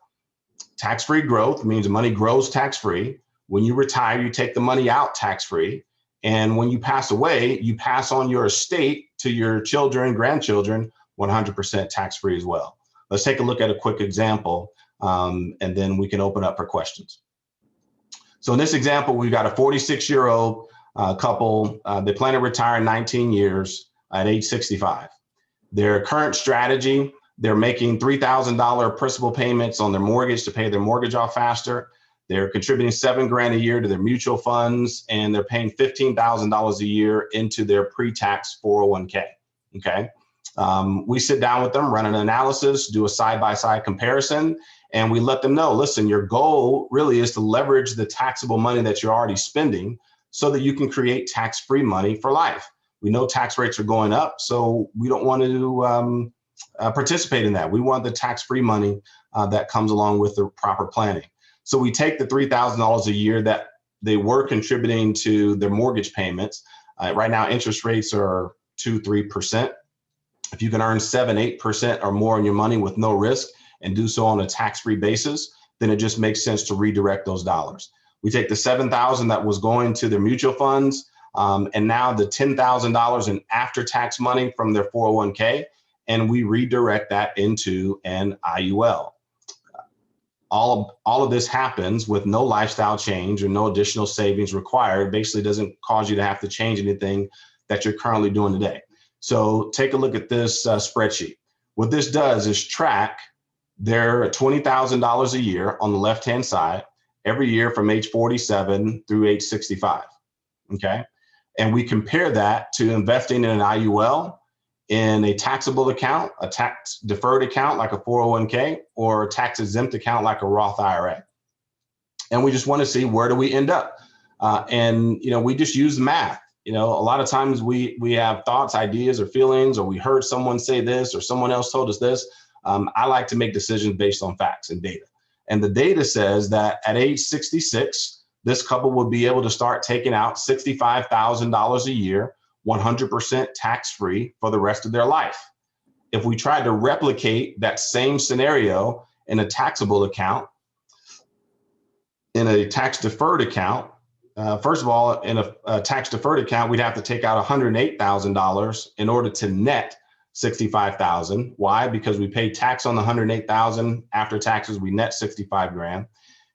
Tax-free growth means the money grows tax-free. When you retire, you take the money out tax-free. And when you pass away, you pass on your estate to your children, grandchildren, 100% tax-free as well. Let's take a look at a quick example, and then we can open up for questions. So in this example, we've got a 46-year-old couple. They plan to retire in 19 years at age 65. Their current strategy, they're making $3,000 principal payments on their mortgage to pay their mortgage off faster. They're contributing $7,000 a year to their mutual funds, and they're paying $15,000 a year into their pre-tax 401k. Okay. We sit down with them, run an analysis, do a side-by-side comparison, and we let them know, listen, your goal really is to leverage the taxable money that you're already spending so that you can create tax-free money for life. We know tax rates are going up, so we don't want to participate in that. We want the tax-free money that comes along with the proper planning. So we take the $3,000 a year that they were contributing to their mortgage payments. Right now, interest rates are 2-3%. If you can earn 7-8% or more on your money with no risk and do so on a tax-free basis, then it just makes sense to redirect those dollars. We take the $7,000 that was going to their mutual funds, and now the $10,000 in after-tax money from their 401k, and we redirect that into an IUL. All of this happens with no lifestyle change or no additional savings required. Basically doesn't cause you to have to change anything that you're currently doing today. So take a look at this spreadsheet. What this does is track their $20,000 a year on the left-hand side every year from age 47 through age 65, okay? And we compare that to investing in an IUL, in a taxable account, a tax deferred account like a 401k, or a tax exempt account like a Roth IRA. And we just want to see, where do we end up? And we just use math. A lot of times we have thoughts, ideas, or feelings, or we heard someone say this, or someone else told us this. I like to make decisions based on facts and data. And the data says that at age 66, this couple will be able to start taking out $65,000 a year, 100% tax-free for the rest of their life. If we tried to replicate that same scenario in a taxable account, in a tax-deferred account, first of all, in a tax-deferred account, we'd have to take out $108,000 in order to net $65,000. Why? Because we pay tax on the $108,000. After taxes, we net $65,000.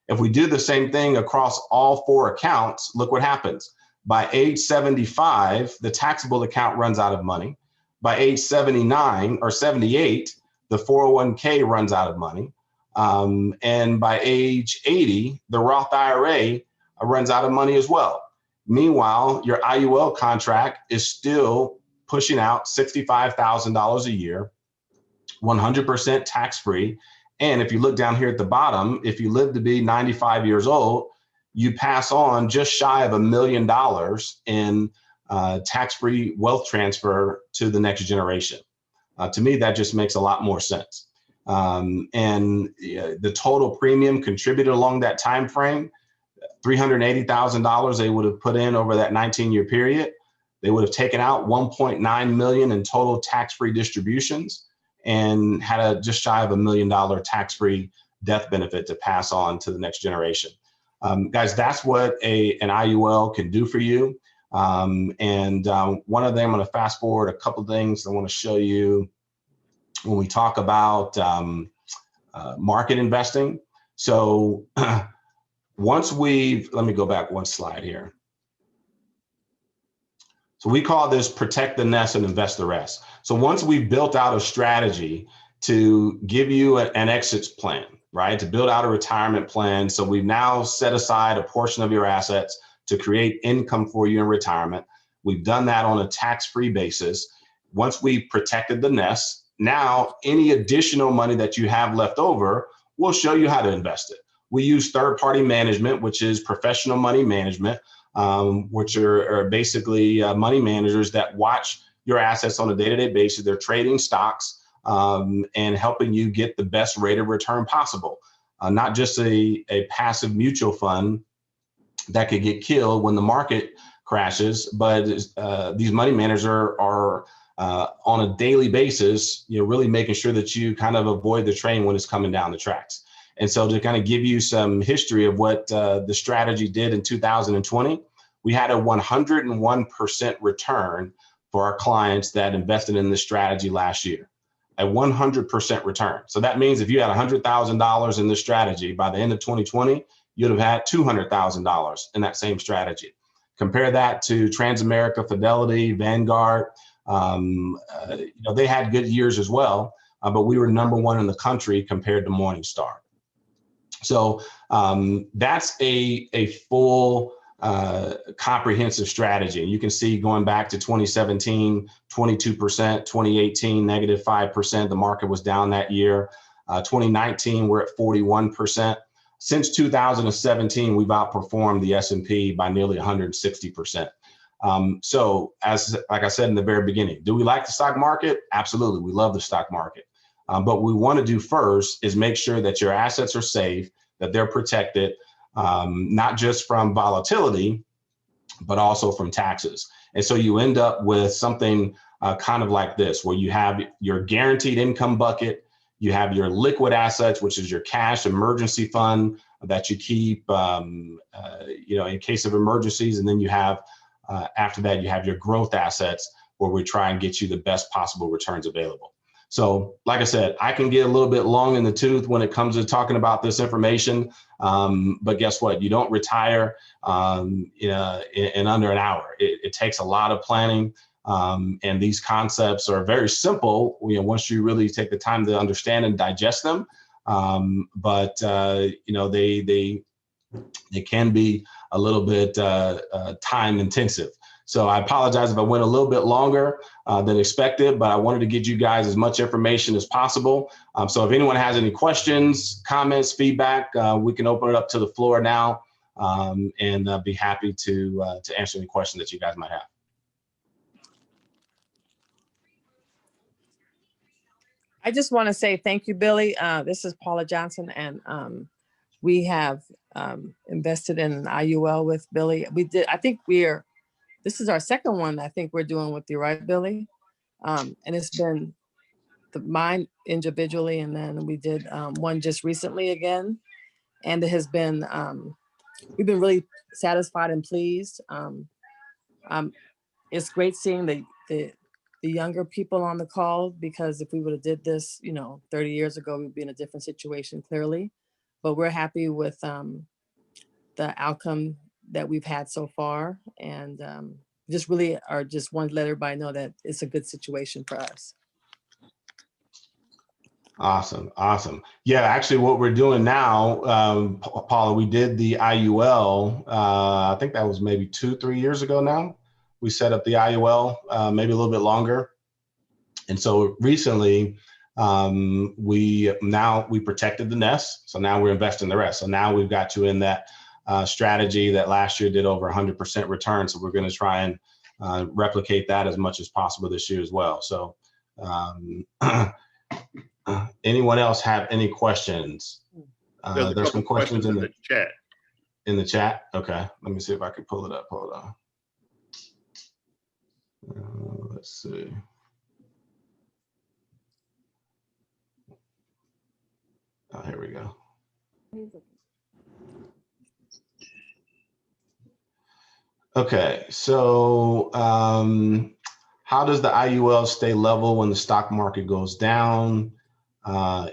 If we do the same thing across all 4 accounts, look what happens. By age 75, the taxable account runs out of money. By age 79 or 78, the 401k runs out of money. And by age 80, the Roth IRA runs out of money as well. Meanwhile, your IUL contract is still pushing out $65,000 a year, 100% tax-free. And if you look down here at the bottom, if you live to be 95 years old, you pass on just shy of $1 million in tax-free wealth transfer to the next generation. To me, that just makes a lot more sense. And the total premium contributed along that time frame, $380,000 they would have put in over that 19-year period. They would have taken out $1.9 million in total tax-free distributions and had just shy of $1 million tax-free death benefit to pass on to the next generation. Guys, that's what an IUL can do for you. One of them, I'm going to fast forward a couple of things I want to show you when we talk about market investing. So let me go back one slide here. So we call this protect the nest and invest the rest. So once we've built out a strategy to give you an exit plan, right, to build out a retirement plan. So we've now set aside a portion of your assets to create income for you in retirement. We've done that on a tax-free basis. Once we've protected the nest, now any additional money that you have left over, we'll show you how to invest it. We use third-party management, which is professional money management, which are basically money managers that watch your assets on a day-to-day basis. They're trading stocks and helping you get the best rate of return possible. Not just a passive mutual fund that could get killed when the market crashes, but these money managers are on a daily basis, really making sure that you kind of avoid the train when it's coming down the tracks. And so to kind of give you some history of what the strategy did in 2020, we had a 101% return for our clients that invested in this strategy last year, a 100% return. So that means if you had $100,000 in this strategy, by the end of 2020, you'd have had $200,000 in that same strategy. Compare that to Transamerica, Fidelity, Vanguard. They had good years as well, but we were #1 in the country compared to Morningstar. So that's a full comprehensive strategy. And you can see going back to 2017, 22%, 2018, -5%. The market was down that year. 2019, we're at 41%. Since 2017, we've outperformed the S&P by nearly 160%. So like I said in the very beginning, do we like the stock market? Absolutely. We love the stock market. But what we want to do first is make sure that your assets are safe, that they're protected, not just from volatility, but also from taxes. And so you end up with something kind of like this, where you have your guaranteed income bucket, you have your liquid assets, which is your cash emergency fund that you keep, in case of emergencies. And then you have, after that, you have your growth assets, where we try and get you the best possible returns available. So like I said, I can get a little bit long in the tooth when it comes to talking about this information. But guess what? You don't retire in under an hour. It takes a lot of planning. And these concepts are very simple, once you really take the time to understand and digest them. But they can be a little bit time intensive. So I apologize if I went a little bit longer than expected, but I wanted to get you guys as much information as possible. So if anyone has any questions, comments, feedback, we can open it up to the floor now, and be happy to answer any questions that you guys might have. I just want to say thank you, Billy. This is Paula Johnson, and we have invested in an IUL with Billy. This is our second one I think we're doing with you, right, Billy? And it's been mine individually, and then we did one just recently again. And it has been, we've been really satisfied and pleased. It's great seeing the younger people on the call, because if we would have did this, 30 years ago, we'd be in a different situation, clearly. But we're happy with the outcome that we've had so far, and just want to let everybody know that it's a good situation for us. Awesome. Yeah, actually what we're doing now, Paula, we did the IUL, I think that was maybe 2-3 years ago now. We set up the IUL, maybe a little bit longer. And so recently, we protected the nest. So now we're investing the rest. So now we've got you in that strategy that last year did over 100% return. So we're going to try and replicate that as much as possible this year as well. So anyone else have any questions? There's some questions in the chat. In the chat? Okay. Let me see if I can pull it up. Hold on. Let's see. Oh, here we go. Okay, so how does the IUL stay level when the stock market goes down?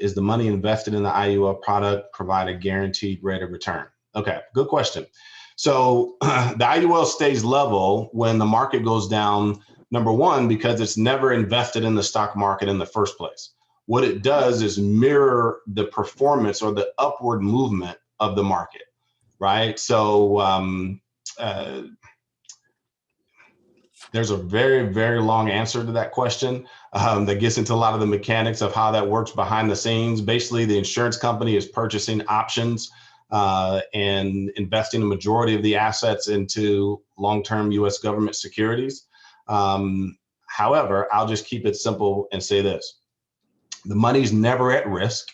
Is the money invested in the IUL product provide a guaranteed rate of return? Okay, good question. So the IUL stays level when the market goes down, number one, because it's never invested in the stock market in the first place. What it does is mirror the performance or the upward movement of the market, right? So there's a very, very long answer to that question that gets into a lot of the mechanics of how that works behind the scenes. Basically, the insurance company is purchasing options and investing the majority of the assets into long-term U.S. government securities. However, I'll just keep it simple and say this. The money's never at risk.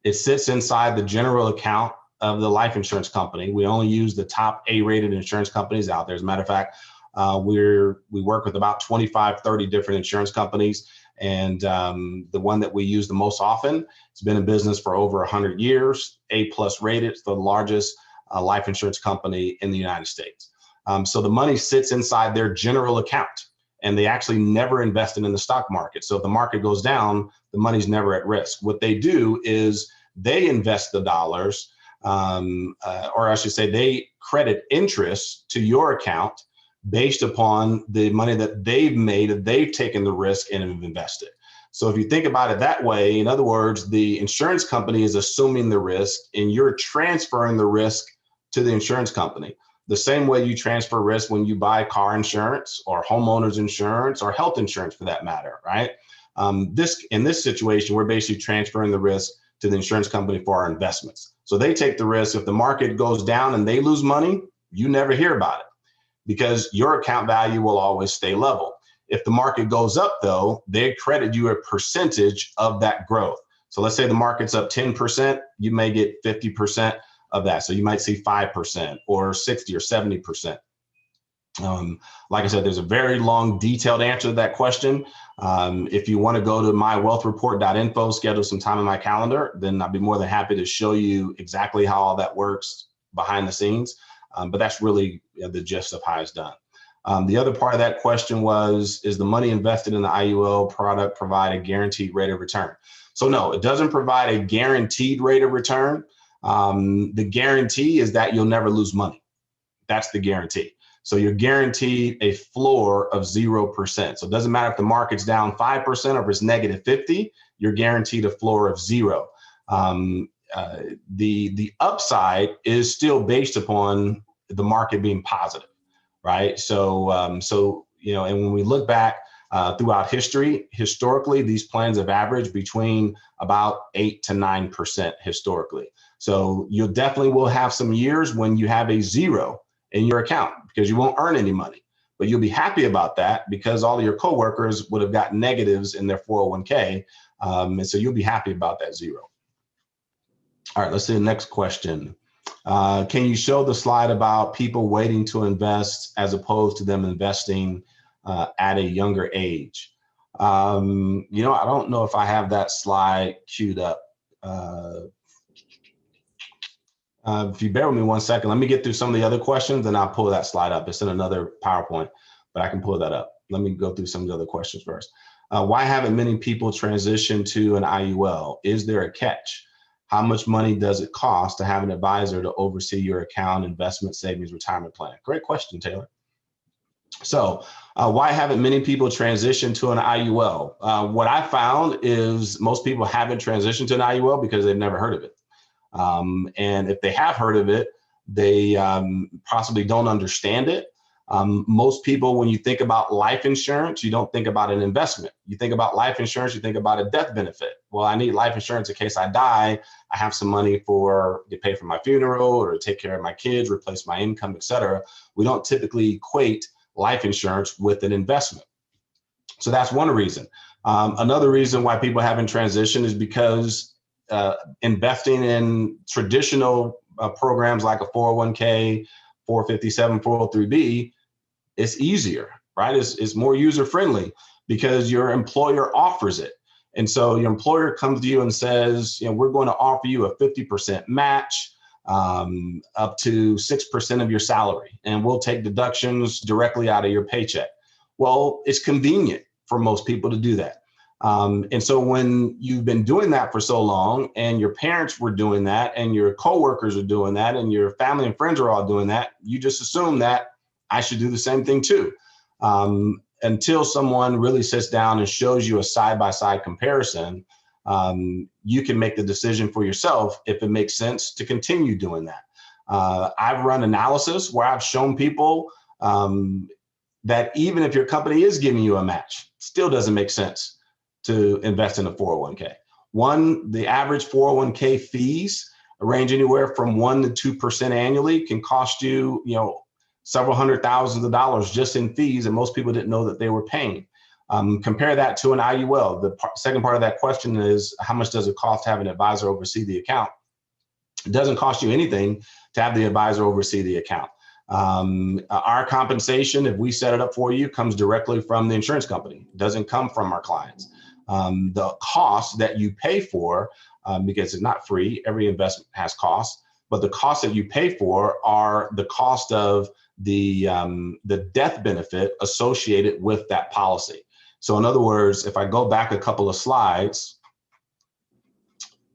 It sits inside the general account of the life insurance company. We only use the top A-rated insurance companies out there. As a matter of fact, we work with about 25, 30 different insurance companies. And the one that we use the most often, it's been in business for over 100 years, A+ rated. It's the largest life insurance company in the United States. So the money sits inside their general account, and they actually never invested in the stock market. So if the market goes down, the money's never at risk. What they do is they invest the dollars, or I should say they credit interest to your account based upon the money that they've made, they've taken the risk and have invested. So if you think about it that way, in other words, the insurance company is assuming the risk and you're transferring the risk to the insurance company. The same way you transfer risk when you buy car insurance or homeowners insurance or health insurance for that matter, right? In this situation, we're basically transferring the risk to the insurance company for our investments. So they take the risk. If the market goes down and they lose money, you never hear about it, because your account value will always stay level. If the market goes up though, they credit you a percentage of that growth. So let's say the market's up 10%, you may get 50% of that. So you might see 5% or 60 or 70%. Like I said, there's a very long, detailed answer to that question. If you want to go to mywealthreport.info, schedule some time in my calendar, then I'd be more than happy to show you exactly how all that works behind the scenes. But that's really the gist of how it's done. The other part of that question was, is the money invested in the IUL product provide a guaranteed rate of return? So no, it doesn't provide a guaranteed rate of return. The guarantee is that you'll never lose money. That's the guarantee. So you're guaranteed a floor of 0%. So it doesn't matter if the market's down 5% or if it's negative 50, you're guaranteed a floor of 0. The upside is still based upon the market being positive, right? So, you know, and when we look back throughout history, historically, these plans have averaged between about 8 to 9% historically. So you definitely will have some years when you have a 0 in your account because you won't earn any money, but you'll be happy about that because all of your coworkers would have got negatives in their 401k. And so you'll be happy about that 0. All right, let's see the next question. Can you show the slide about people waiting to invest as opposed to them investing at a younger age? You know, I don't know if I have that slide queued up. If you bear with me 1 second, let me get through some of the other questions and I'll pull that slide up. It's in another PowerPoint, but I can pull that up. Let me go through some of the other questions first. Why haven't many people transitioned to an IUL? Is there a catch? How much money does it cost to have an advisor to oversee your account, investment, savings, retirement plan? Great question, Taylor. So why haven't many people transitioned to an IUL? What I found is most people haven't transitioned to an IUL because they've never heard of it. And if they have heard of it, they possibly don't understand it. Most people, when you think about life insurance, you don't think about an investment. You think about life insurance, you think about a death benefit. Well, I need life insurance in case I die. I have some money to pay for my funeral or to take care of my kids, replace my income, et cetera. We don't typically equate life insurance with an investment. So that's one reason. Another reason why people haven't transitioned is because investing in traditional programs like a 401k, 457, 403b, it's easier, right? It's more user-friendly because your employer offers it. And so your employer comes to you and says, you know, we're going to offer you a 50% match up to 6% of your salary, and we'll take deductions directly out of your paycheck. Well, it's convenient for most people to do that. And so when you've been doing that for so long and your parents were doing that and your coworkers are doing that and your family and friends are all doing that, you just assume that I should do the same thing too. Until someone really sits down and shows you a side-by-side comparison, you can make the decision for yourself if it makes sense to continue doing that. I've run analysis where I've shown people that even if your company is giving you a match, still doesn't make sense to invest in a 401k. The average 401k fees range anywhere from 1% to 2% annually, can cost you, several $100,000s just in fees, and most people didn't know that they were paying. Compare that to an IUL. The second part of that question is, how much does it cost to have an advisor oversee the account? It doesn't cost you anything to have the advisor oversee the account. Our compensation, if we set it up for you, comes directly from the insurance company. It doesn't come from our clients. The cost that you pay for, because it's not free, every investment has costs, but the costs that you pay for are the cost of the death benefit associated with that policy. So in other words, if I go back a couple of slides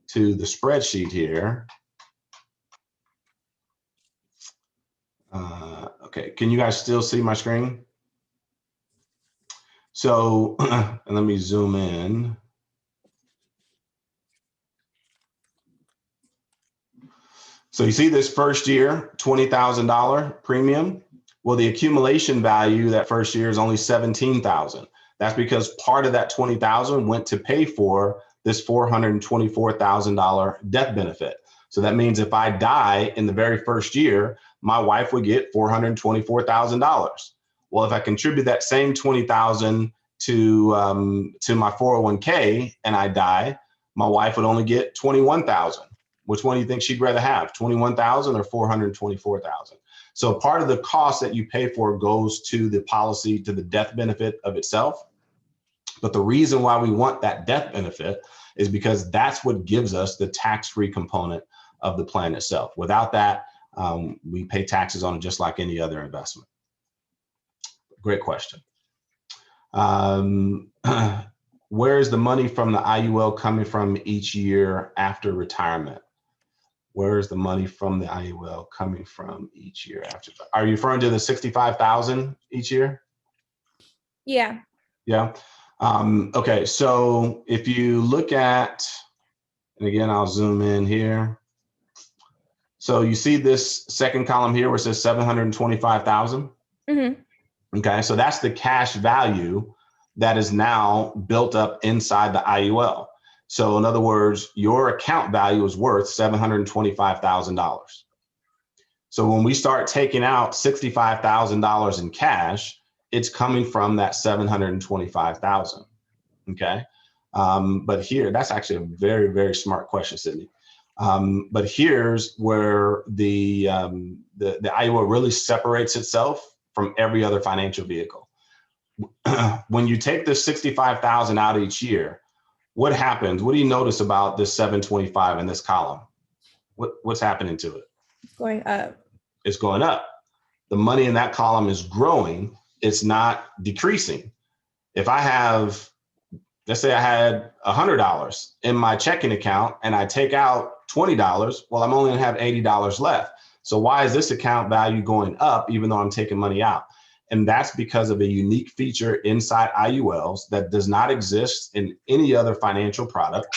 to the spreadsheet here. Okay, can you guys still see my screen? So, and let me zoom in. So you see this first year, $20,000 premium. Well, the accumulation value that first year is only $17,000. That's because part of that $20,000 went to pay for this $424,000 death benefit. So that means if I die in the very first year, my wife would get $424,000. Well, if I contribute that same $20,000 to my 401k and I die, my wife would only get $21,000. Which one do you think she'd rather have, $21,000 or $424,000? So part of the cost that you pay for goes to the policy, to the death benefit of itself. But the reason why we want that death benefit is because that's what gives us the tax-free component of the plan itself. Without that, we pay taxes on it just like any other investment. Great question. Where is the money from the IUL coming from each year after retirement? Where is the money from the IUL coming from each year after? Are you referring to the $65,000 each year? Yeah. Yeah. Okay. So if you look at, and again, I'll zoom in here. So you see this second column here where it says 725,000. Mm-hmm. Okay. So that's the cash value that is now built up inside the IUL. So in other words, your account value is worth $725,000. So when we start taking out $65,000 in cash, it's coming from that $725,000. Okay. But here, that's actually a very, very smart question, Sydney. But here's where the IUL really separates itself from every other financial vehicle. When you take this $65,000 out each year, what happens? What do you notice about this 725 in this column? What's happening to it? It's going up. It's going up. The money in that column is growing. It's not decreasing. If I have, let's say I had $100 in my checking account and I take out $20, well, I'm only gonna have $80 left. So why is this account value going up even though I'm taking money out? And that's because of a unique feature inside IULs that does not exist in any other financial product.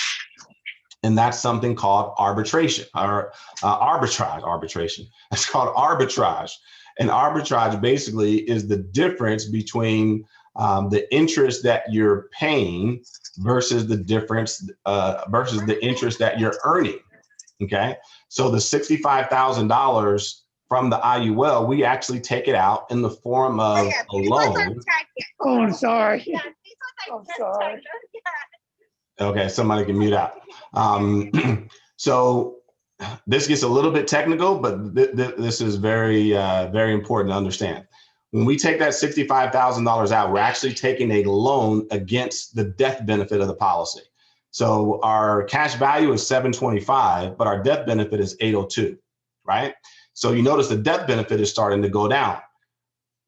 And that's something called arbitration or arbitration. It's called arbitrage. And arbitrage basically is the difference between the interest that you're paying versus the difference versus the interest that you're earning. Okay. So the $65,000 from the IUL, we actually take it out in the form of a loan. Oh, I'm sorry. I'm sorry. Okay, somebody can mute out. So this gets a little bit technical, but this is very, very important to understand. When we take that $65,000 out, we're actually taking a loan against the death benefit of the policy. So our cash value is 725, but our death benefit is 802, right? So you notice the death benefit is starting to go down.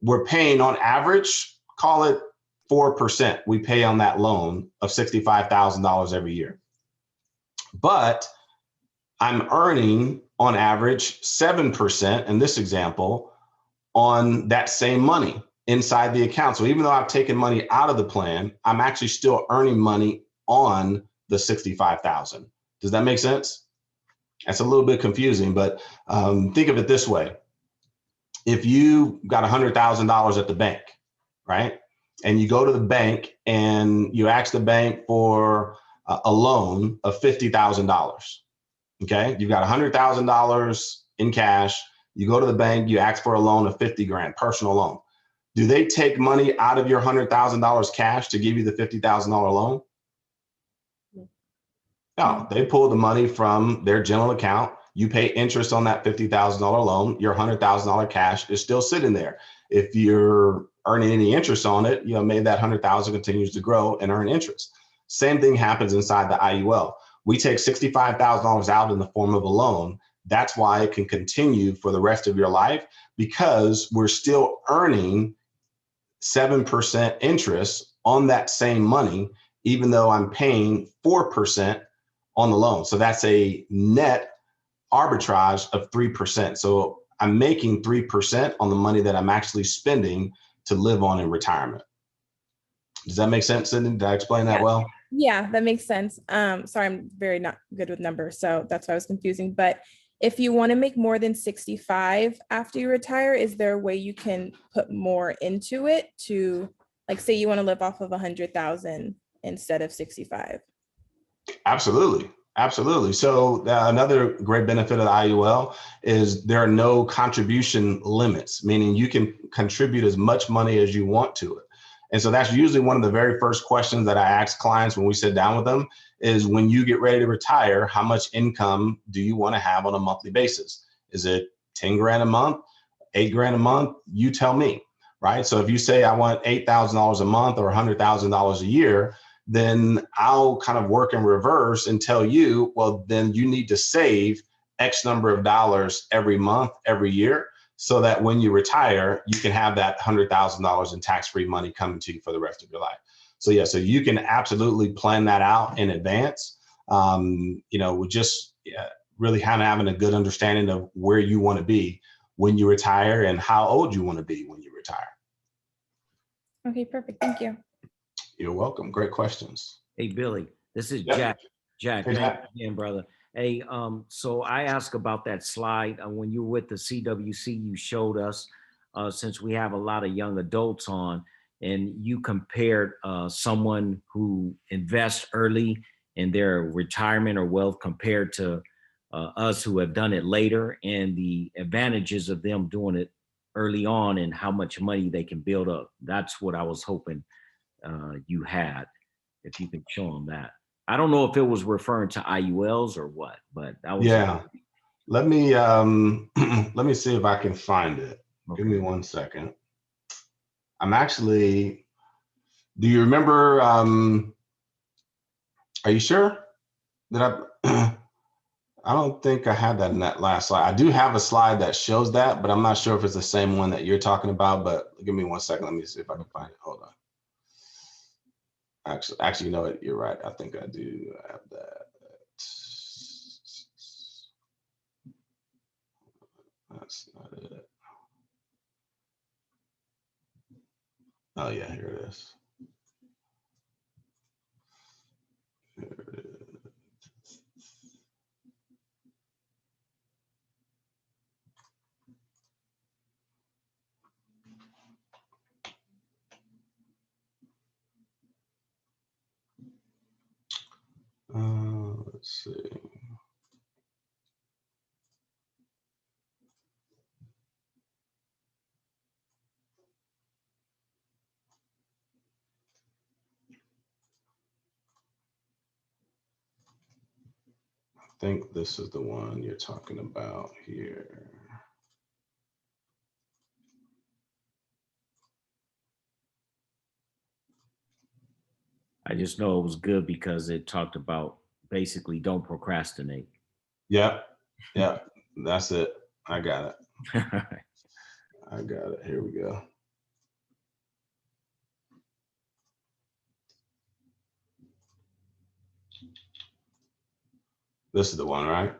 We're paying on average, call it 4% we pay on that loan of $65,000 every year. But I'm earning on average 7% in this example on that same money inside the account. So even though I've taken money out of the plan, I'm actually still earning money on the 65,000. Does that make sense? That's a little bit confusing, but think of it this way. If you got $100,000 at the bank, right? And you go to the bank and you ask the bank for a loan of $50,000. Okay, you've got $100,000 in cash. You go to the bank, you ask for a loan of 50 grand, personal loan. Do they take money out of your $100,000 cash to give you the $50,000 loan? No, they pull the money from their general account. You pay interest on that $50,000 loan. Your $100,000 cash is still sitting there. If you're earning any interest on it, maybe that $100,000 continues to grow and earn interest. Same thing happens inside the IUL. We take $65,000 out in the form of a loan. That's why it can continue for the rest of your life, because we're still earning 7% interest on that same money, even though I'm paying 4% on the loan. So that's a net arbitrage of 3%. So I'm making 3% on the money that I'm actually spending to live on in retirement. Does that make sense, Sydney? Did I explain that well? Yeah, that makes sense. Sorry, I'm very not good with numbers, so that's why I was confusing. But if you want to make more than 65 after you retire, is there a way you can put more into it to, like, say you want to live off of 100,000 instead of 65? Absolutely. Absolutely. So another great benefit of the IUL is there are no contribution limits, meaning you can contribute as much money as you want to it. And so that's usually one of the very first questions that I ask clients when we sit down with them is, when you get ready to retire, how much income do you want to have on a monthly basis? Is it 10 grand a month, 8 grand a month? You tell me, right? So if you say I want $8,000 a month or $100,000 a year, then I'll kind of work in reverse and tell you, well, then you need to save X number of dollars every month, every year, so that when you retire, you can have that $100,000 in tax-free money coming to you for the rest of your life. So yeah, so you can absolutely plan that out in advance. With just really having a good understanding of where you want to be when you retire and how old you want to be when you retire. Okay, perfect. Thank you. You're welcome. Great questions. Hey, Billy, this is Yep. Jack. Jack, Hey, thank Jack. you again, brother. Hey, so I asked about that slide when you were with the CWC, you showed us, since we have a lot of young adults on, and you compared someone who invests early in their retirement or wealth compared to us who have done it later, and the advantages of them doing it early on and how much money they can build up. That's what I was hoping you had, if you could show them that. I don't know if it was referring to IULs or what, but that was. Yeah. Let me see if I can find it. Okay. Give me 1 second. I'm actually, do you remember, are you sure that I don't think I had that in that last slide. I do have a slide that shows that, but I'm not sure if it's the same one that you're talking about, but give me 1 second. Let me see if I can find it. Hold on. Actually, you know what? You're right. I think I do have that. That's not it. Oh yeah, here it is. Here it is. Let's see. I think this is the one you're talking about here. I just know it was good because it talked about basically don't procrastinate. Yep. Yep. That's it. I got it. I got it. Here we go. This is the one, right?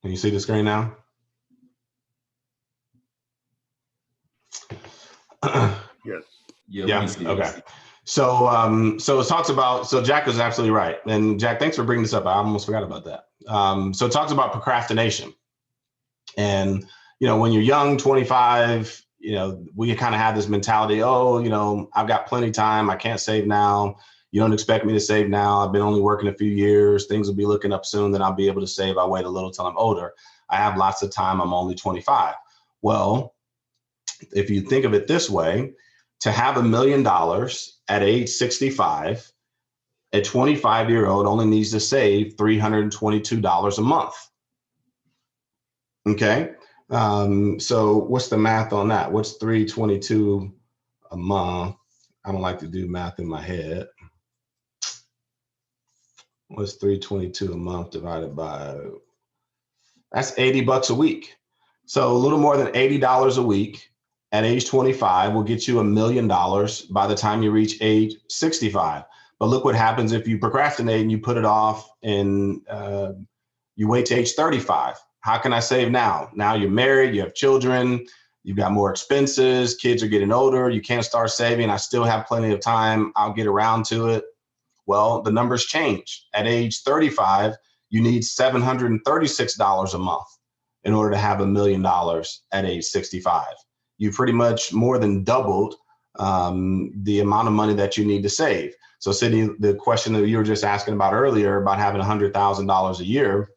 Can you see the screen now? Yes. Yeah, we Yeah. can see it. Okay. So, so it talks about. So Jack is absolutely right, and Jack, thanks for bringing this up. I almost forgot about that. So it talks about procrastination, and when you're young, 25, we kind of have this mentality. Oh, I've got plenty of time. I can't save now. You don't expect me to save now. I've been only working a few years. Things will be looking up soon. Then I'll be able to save. I wait a little till I'm older. I have lots of time. I'm only 25. Well, if you think of it this way, to have $1 million at age 65, a 25-year-old only needs to save $322 a month. Okay. So what's the math on that? What's 322 a month? I don't like to do math in my head. What's 322 a month divided by? That's $80 a week. So a little more than $80 a week at age 25 will get you $1 million by the time you reach age 65. But look what happens if you procrastinate and you put it off and you wait to age 35. How can I save now? Now you're married, you have children, you've got more expenses, kids are getting older, you can't start saving. I still have plenty of time. I'll get around to it. Well, the numbers change. At age 35, you need $736 a month in order to have $1 million at age 65. You pretty much more than doubled the amount of money that you need to save. So Sydney, the question that you were just asking about earlier about having $100,000 a year,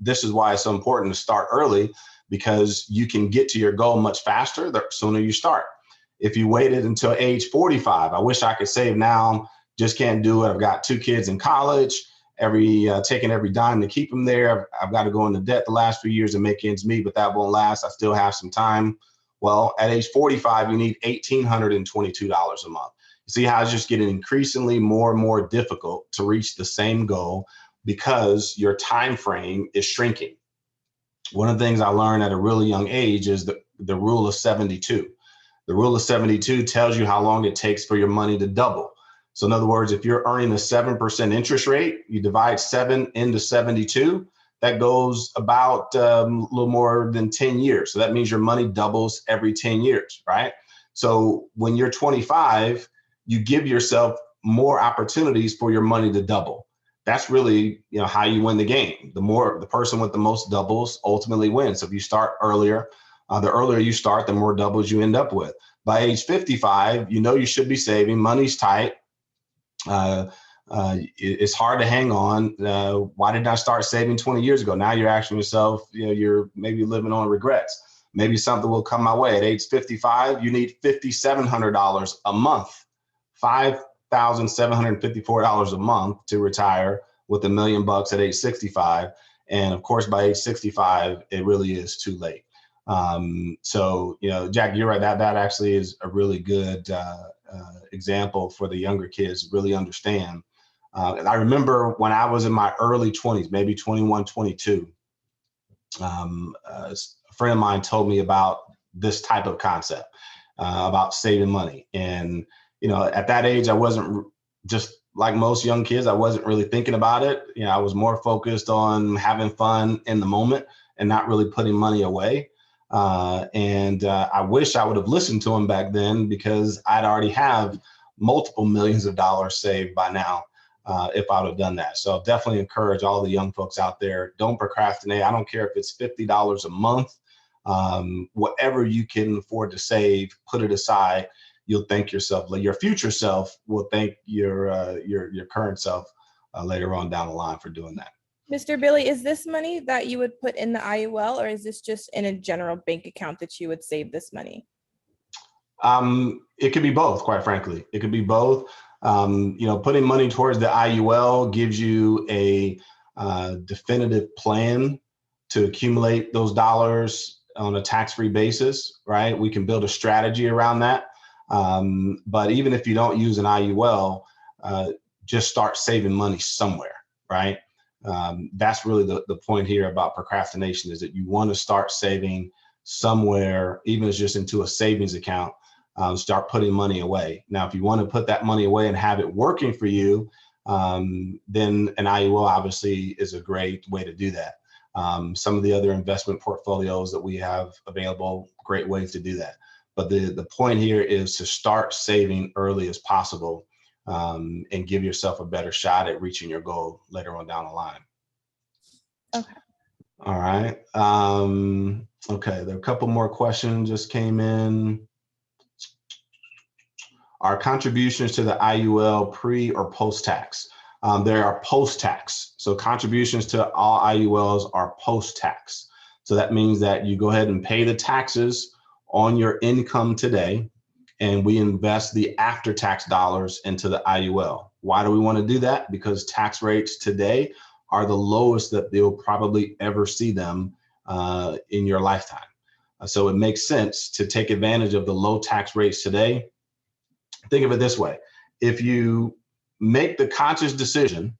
this is why it's so important to start early, because you can get to your goal much faster the sooner you start. If you waited until age 45, I wish I could save now, just can't do it. I've got 2 kids in college, taking every dime to keep them there. I've got to go into debt the last few years and make ends meet, but that won't last. I still have some time. Well, at age 45, you need $1,822 a month. You see how it's just getting increasingly more and more difficult to reach the same goal because your time frame is shrinking. One of the things I learned at a really young age is the rule of 72. The rule of 72 tells you how long it takes for your money to double. So in other words, if you're earning a 7% interest rate, you divide 7 into 72, that goes about a little more than 10 years. So that means your money doubles every 10 years, right? So when you're 25, you give yourself more opportunities for your money to double. That's really, how you win the game. The person with the most doubles ultimately wins. So if you start earlier, the earlier you start, the more doubles you end up with. By age 55, you should be saving. Money's tight. It's hard to hang on. Why didn't I start saving 20 years ago? Now you're asking yourself, you're maybe living on regrets. Maybe something will come my way. At age 55, you need $5,700 a month, $5,754 a month to retire with $1 million at age 65. And of course, by age 65, it really is too late. So, Jack, you're right. That actually is a really good example for the younger kids to really understand. And I remember when I was in my early 20s, maybe 21, 22, a friend of mine told me about this type of concept, about saving money. And, at that age, I wasn't, just like most young kids, I wasn't really thinking about it. I was more focused on having fun in the moment and not really putting money away. I wish I would have listened to him back then, because I'd already have multiple millions of dollars saved by now if I would have done that. So I'll definitely encourage all the young folks out there, don't procrastinate. I don't care if it's $50 a month, whatever you can afford to save, put it aside. You'll thank yourself, your future self will thank your current self later on down the line for doing that. Mr. Billy, is this money that you would put in the IUL, or is this just in a general bank account that you would save this money? It could be both, quite frankly. It could be both. Putting money towards the IUL gives you a definitive plan to accumulate those dollars on a tax-free basis, right? We can build a strategy around that. But even if you don't use an IUL, just start saving money somewhere, right? That's really the point here about procrastination, is that you want to start saving somewhere, even if it's just into a savings account. Start putting money away. Now, if you want to put that money away and have it working for you, then an IUL obviously is a great way to do that. Some of the other investment portfolios that we have available, great ways to do that. But the point here is to start saving early as possible, and give yourself a better shot at reaching your goal later on down the line. Okay. All right. Okay, there are a couple more questions just came in. Are contributions to the IUL pre or post-tax? There are post-tax. So contributions to all IULs are post-tax. So that means that you go ahead and pay the taxes on your income today, and we invest the after-tax dollars into the IUL. Why do we want to do that? Because tax rates today are the lowest that they'll probably ever see them in your lifetime. So it makes sense to take advantage of the low tax rates today. Think of it this way. If you make the conscious decision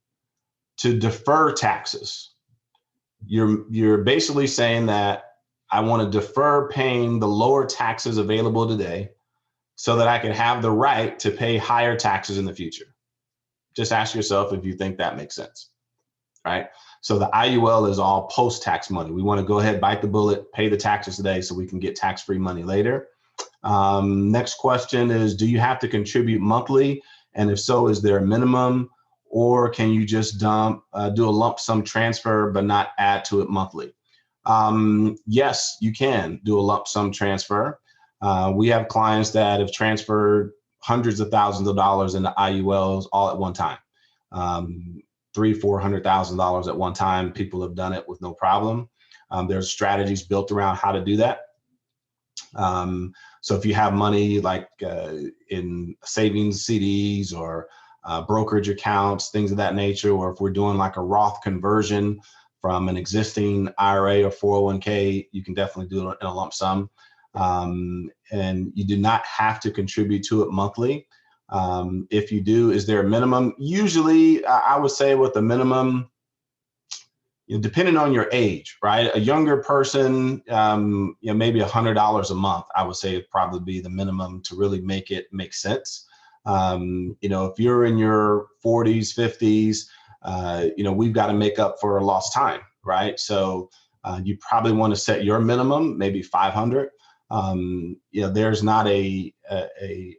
to defer taxes, you're basically saying that I want to defer paying the lower taxes available today so that I can have the right to pay higher taxes in the future. Just ask yourself if you think that makes sense, right? So the IUL is all post-tax money. We want to go ahead, bite the bullet, pay the taxes today so we can get tax-free money later. Next question is, do you have to contribute monthly? And if so, is there a minimum, or can you just do a lump sum transfer but not add to it monthly? Yes, you can do a lump sum transfer. We have clients that have transferred hundreds of thousands of dollars into IULs all at one time. $300,000-$400,000 at one time. People have done it with no problem. There's strategies built around how to do that. So if you have money like in savings CDs or brokerage accounts, things of that nature, or if we're doing like a Roth conversion from an existing IRA or 401k, you can definitely do it in a lump sum. And you do not have to contribute to it monthly. If you do, is there a minimum? Usually, I would say with the minimum, depending on your age, right? A younger person, maybe $100 a month, I would say would probably be the minimum to really make it make sense. If you're in your 40s, 50s, we've got to make up for lost time, right? So you probably want to set your minimum, maybe 500. There's not a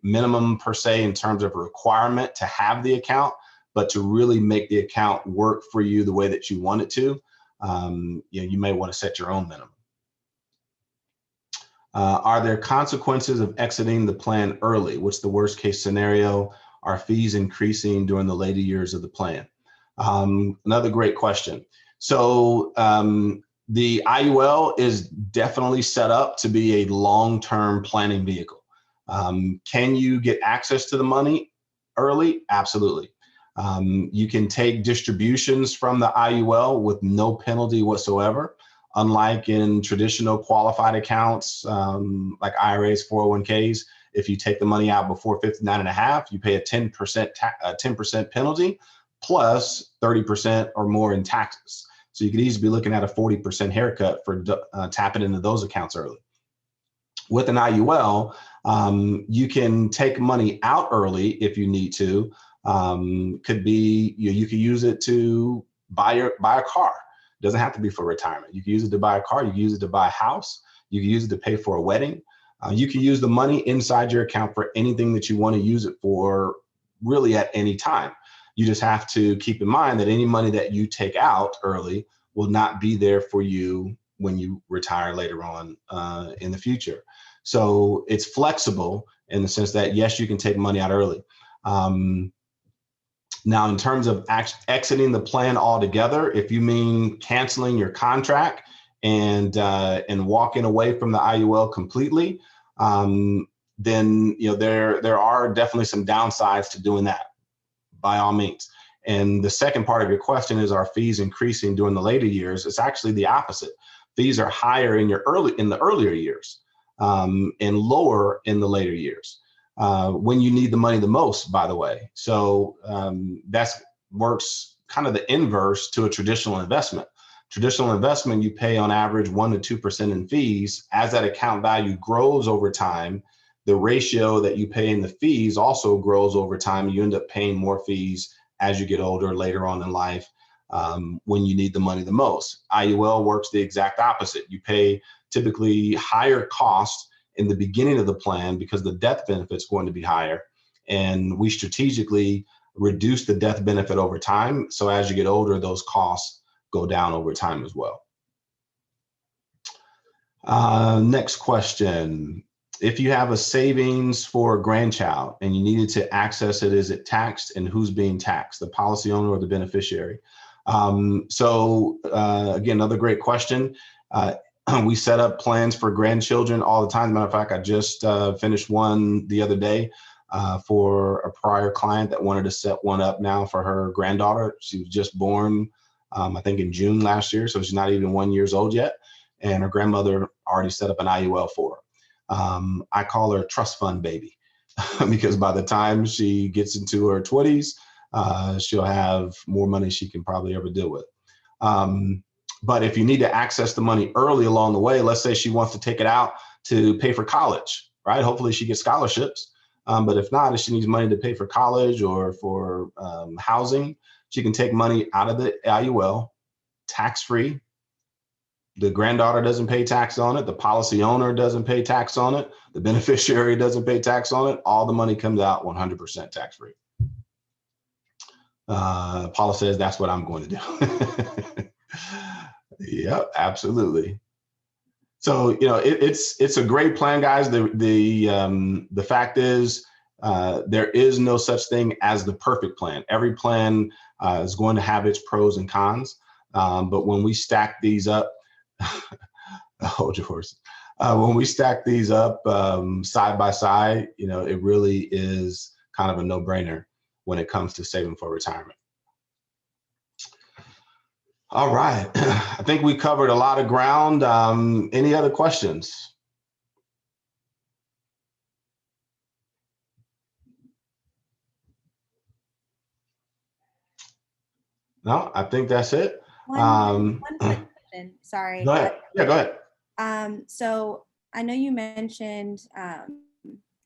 minimum per se in terms of a requirement to have the account, but to really make the account work for you the way that you want it to, you may want to set your own minimum. Are there consequences of exiting the plan early? What's the worst case scenario? Are fees increasing during the later years of the plan? Another great question. So the IUL is definitely set up to be a long-term planning vehicle. Can you get access to the money early? Absolutely. You can take distributions from the IUL with no penalty whatsoever. Unlike in traditional qualified accounts like IRAs, 401ks, if you take the money out before 59.5, you pay a 10% penalty plus 30% or more in taxes. So you could easily be looking at a 40% haircut for tapping into those accounts early. With an IUL, you can take money out early if you need to. Could be you could use it to buy a car. It doesn't have to be for retirement. You can use it to buy a car. You can use it to buy a house. You can use it to pay for a wedding. You can use the money inside your account for anything that you want to use it for, really at any time. You just have to keep in mind that any money that you take out early will not be there for you when you retire later on in the future. So it's flexible in the sense that, yes, you can take money out early. Now, in terms of exiting the plan altogether, if you mean canceling your contract and walking away from the IUL completely, then there are definitely some downsides to doing that, by all means. And the second part of your question is, are fees increasing during the later years? It's actually the opposite. Fees are higher in the earlier years and lower in the later years. When you need the money the most, by the way. So that works kind of the inverse to a traditional investment. Traditional investment, you pay on average 1% to 2% in fees. As that account value grows over time, the ratio that you pay in the fees also grows over time. You end up paying more fees as you get older later on in life, when you need the money the most. IUL works the exact opposite. You pay typically higher costs in the beginning of the plan because the death benefit is going to be higher. And we strategically reduce the death benefit over time. So as you get older, those costs go down over time as well. Next question. If you have a savings for a grandchild and you needed to access it, is it taxed, and who's being taxed, the policy owner or the beneficiary? Again, another great question. We set up plans for grandchildren all the time. As a matter of fact, I just finished one the other day for a prior client that wanted to set one up now for her granddaughter. She was just born, I think in June last year, so she's not even 1 year old yet. And her grandmother already set up an IUL for her. I call her trust fund baby because by the time she gets into her 20s, she'll have more money she can probably ever deal with. But if you need to access the money early along the way, let's say she wants to take it out to pay for college, right? Hopefully she gets scholarships. But if not, if she needs money to pay for college or for housing, she can take money out of the IUL tax-free. The granddaughter doesn't pay tax on it. The policy owner doesn't pay tax on it. The beneficiary doesn't pay tax on it. All the money comes out 100% tax-free. Paula says that's what I'm going to do. Yep, absolutely. So, you know, it's a great plan, guys. The fact is, there is no such thing as the perfect plan. Every plan is going to have its pros and cons. But when we stack these up, hold your horse. When we stack these up side by side, you know, it really is kind of a no-brainer when it comes to saving for retirement. All right, I think we covered a lot of ground. Any other questions? No, I think that's it. One quick question, sorry. Go ahead. Yeah, go ahead. So I know you mentioned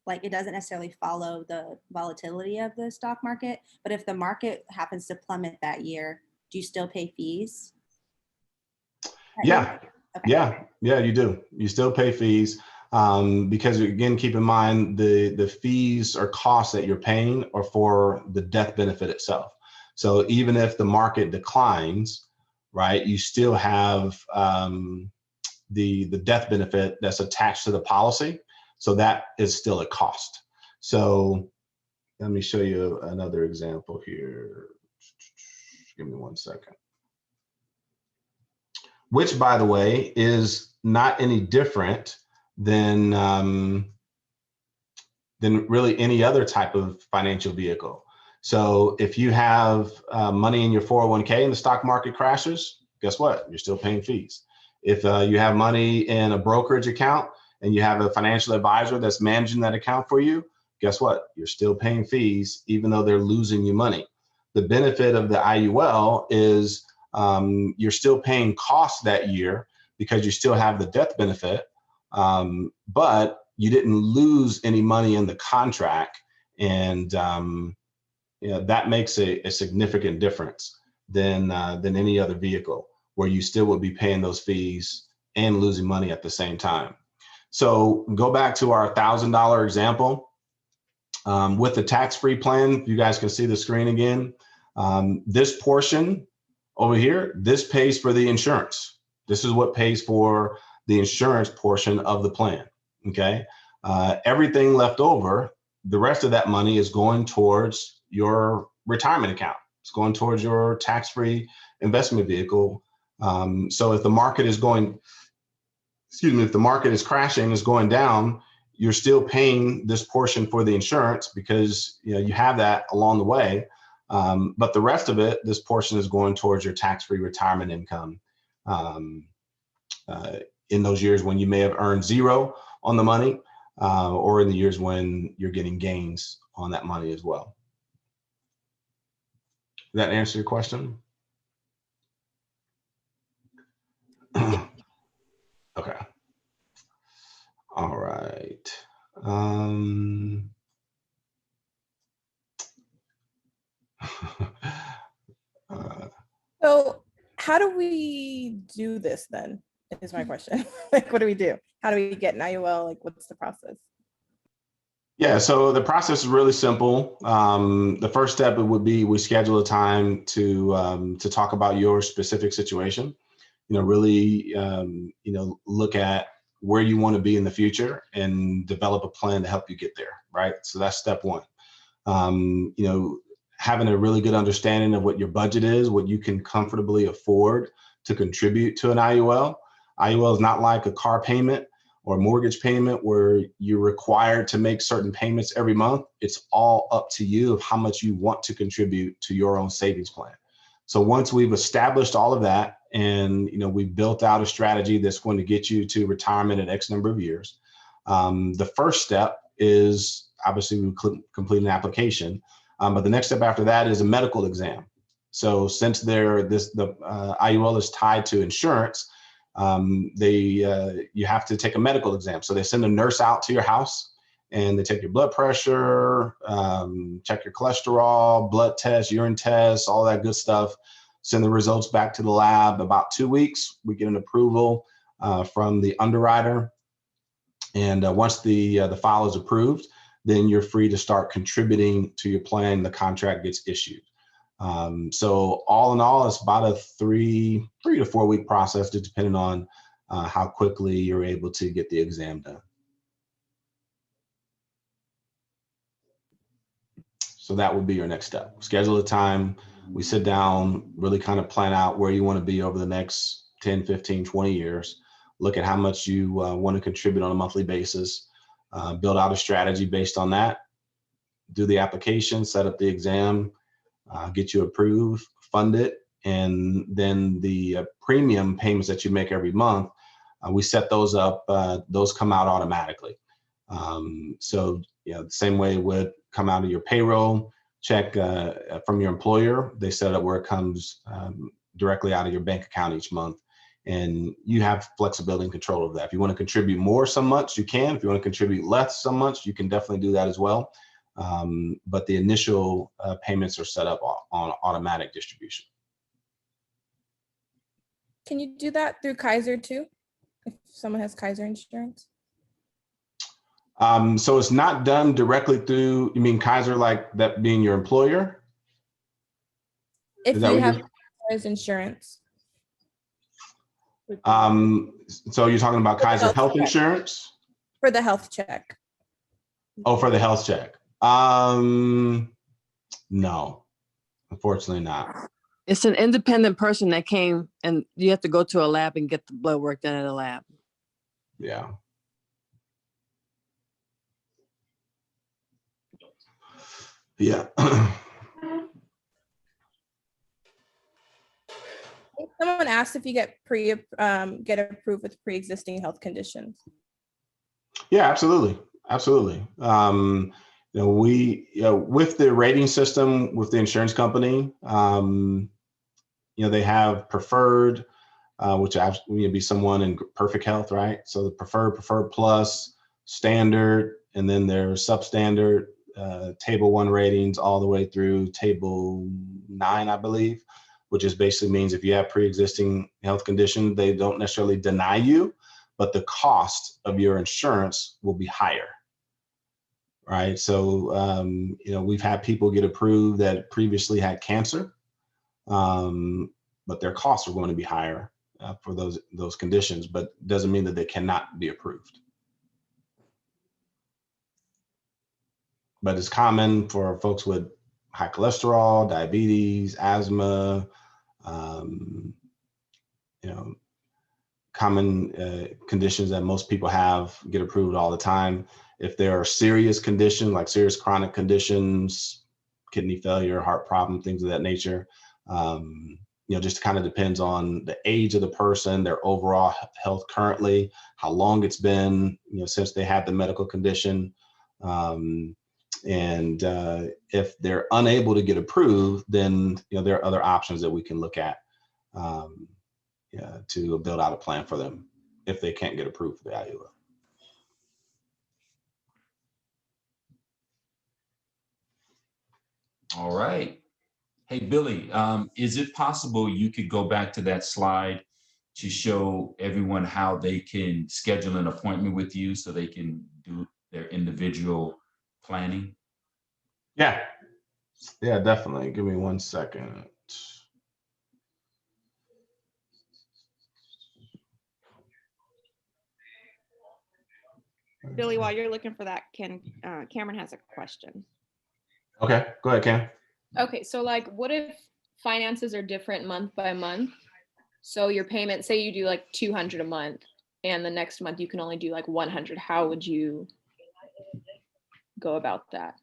like it doesn't necessarily follow the volatility of the stock market, but if the market happens to plummet that year, do you still pay fees? Yeah, okay. Yeah, you do. You still pay fees because, again, keep in mind the fees or costs that you're paying are for the death benefit itself. So even if the market declines, right, you still have the death benefit that's attached to the policy. So that is still a cost. So let me show you another example here. Give me 1 second. Which, by the way, is not any different than really any other type of financial vehicle. So if you have money in your 401k and the stock market crashes, guess what? You're still paying fees. If you have money in a brokerage account and you have a financial advisor that's managing that account for you, guess what? You're still paying fees, even though they're losing you money. The benefit of the IUL is you're still paying costs that year because you still have the death benefit, but you didn't lose any money in the contract. And you know, that makes a significant difference than any other vehicle where you still would be paying those fees and losing money at the same time. So go back to our $1,000 example. With the tax-free plan, you guys can see the screen again. This portion over here, this pays for the insurance. This is what pays for the insurance portion of the plan, okay? Everything left over, the rest of that money is going towards your retirement account. It's going towards your tax-free investment vehicle. So if the market is going, if the market is crashing, is going down, you're still paying this portion for the insurance because you have that along the way. But the rest of it, this portion is going towards your tax-free retirement income in those years when you may have earned zero on the money or in the years when you're getting gains on that money as well. Does that answer your question? Okay. All right. how do we do this then? Is my question. Like, what do we do? How do we get an IUL? Like, what's the process? Yeah, so the process is really simple. The first step would be we schedule a time to talk about your specific situation. Really, look at where you want to be in the future and develop a plan to help you get there. Right. So that's step one. Having a really good understanding of what your budget is, what you can comfortably afford to contribute to an IUL. IUL is not like a car payment or mortgage payment where you're required to make certain payments every month. It's all up to you of how much you want to contribute to your own savings plan. So once we've established all of that and we've built out a strategy that's going to get you to retirement in X number of years, the first step is obviously we complete an application, but the next step after that is a medical exam. So since the IUL is tied to insurance, you have to take a medical exam. So they send a nurse out to your house and they take your blood pressure, check your cholesterol, blood tests, urine tests, all that good stuff. Send the results back to the lab. About 2 weeks, we get an approval from the underwriter. And once the file is approved, then you're free to start contributing to your plan. The contract gets issued. So all in all, it's about a 3 to 4 week process, just depending on how quickly you're able to get the exam done. So that would be your next step. Schedule a time. We sit down, really kind of plan out where you want to be over the next 10, 15, 20 years. Look at how much you want to contribute on a monthly basis. Build out a strategy based on that. Do the application, set up the exam, get you approved, fund it, and then the premium payments that you make every month, we set those up. Those come out automatically. So the same way it would come out of your payroll check from your employer. They set it up where it comes directly out of your bank account each month, and you have flexibility and control of that. If you want to contribute more some months, you can. If you want to contribute less some months, you can definitely do that as well. But the initial payments are set up on automatic distribution. Can you do that through Kaiser too? If someone has Kaiser insurance? So it's not done directly through, you mean Kaiser, like that being your employer? If you have Kaiser insurance. So you're talking about Kaiser health insurance? For the health check. Oh, for the health check. No, unfortunately not. It's an independent person that came, and you have to go to a lab and get the blood work done at a lab. Yeah. Yeah. Someone asked if you get approved with pre-existing health conditions. Yeah, absolutely. Absolutely. With the rating system, with the insurance company, they have preferred, which would be someone in perfect health, right? So the preferred plus, standard, and then there's substandard, table 1 ratings all the way through table 9, I believe, which is basically means if you have pre-existing health condition, they don't necessarily deny you, but the cost of your insurance will be higher. Right. So, we've had people get approved that previously had cancer, but their costs are going to be higher for those conditions, but doesn't mean that they cannot be approved. But it's common for folks with high cholesterol, diabetes, asthma, common conditions that most people have get approved all the time. If there are serious conditions, like serious chronic conditions, kidney failure, heart problem, things of that nature, just kind of depends on the age of the person, their overall health currently, how long it's been, since they had the medical condition. And if they're unable to get approved, then there are other options that we can look at to build out a plan for them if they can't get approved for the IUL. All right. Hey, Billy, is it possible you could go back to that slide to show everyone how they can schedule an appointment with you so they can do their individual planning? Yeah, yeah, definitely. Give me 1 second. Billy, while you're looking for that, Cameron has a question. Okay, go ahead, Cam. Okay, so like, what if finances are different month by month? So your payment, say you do like 200 a month, and the next month you can only do like 100. How would you go about that?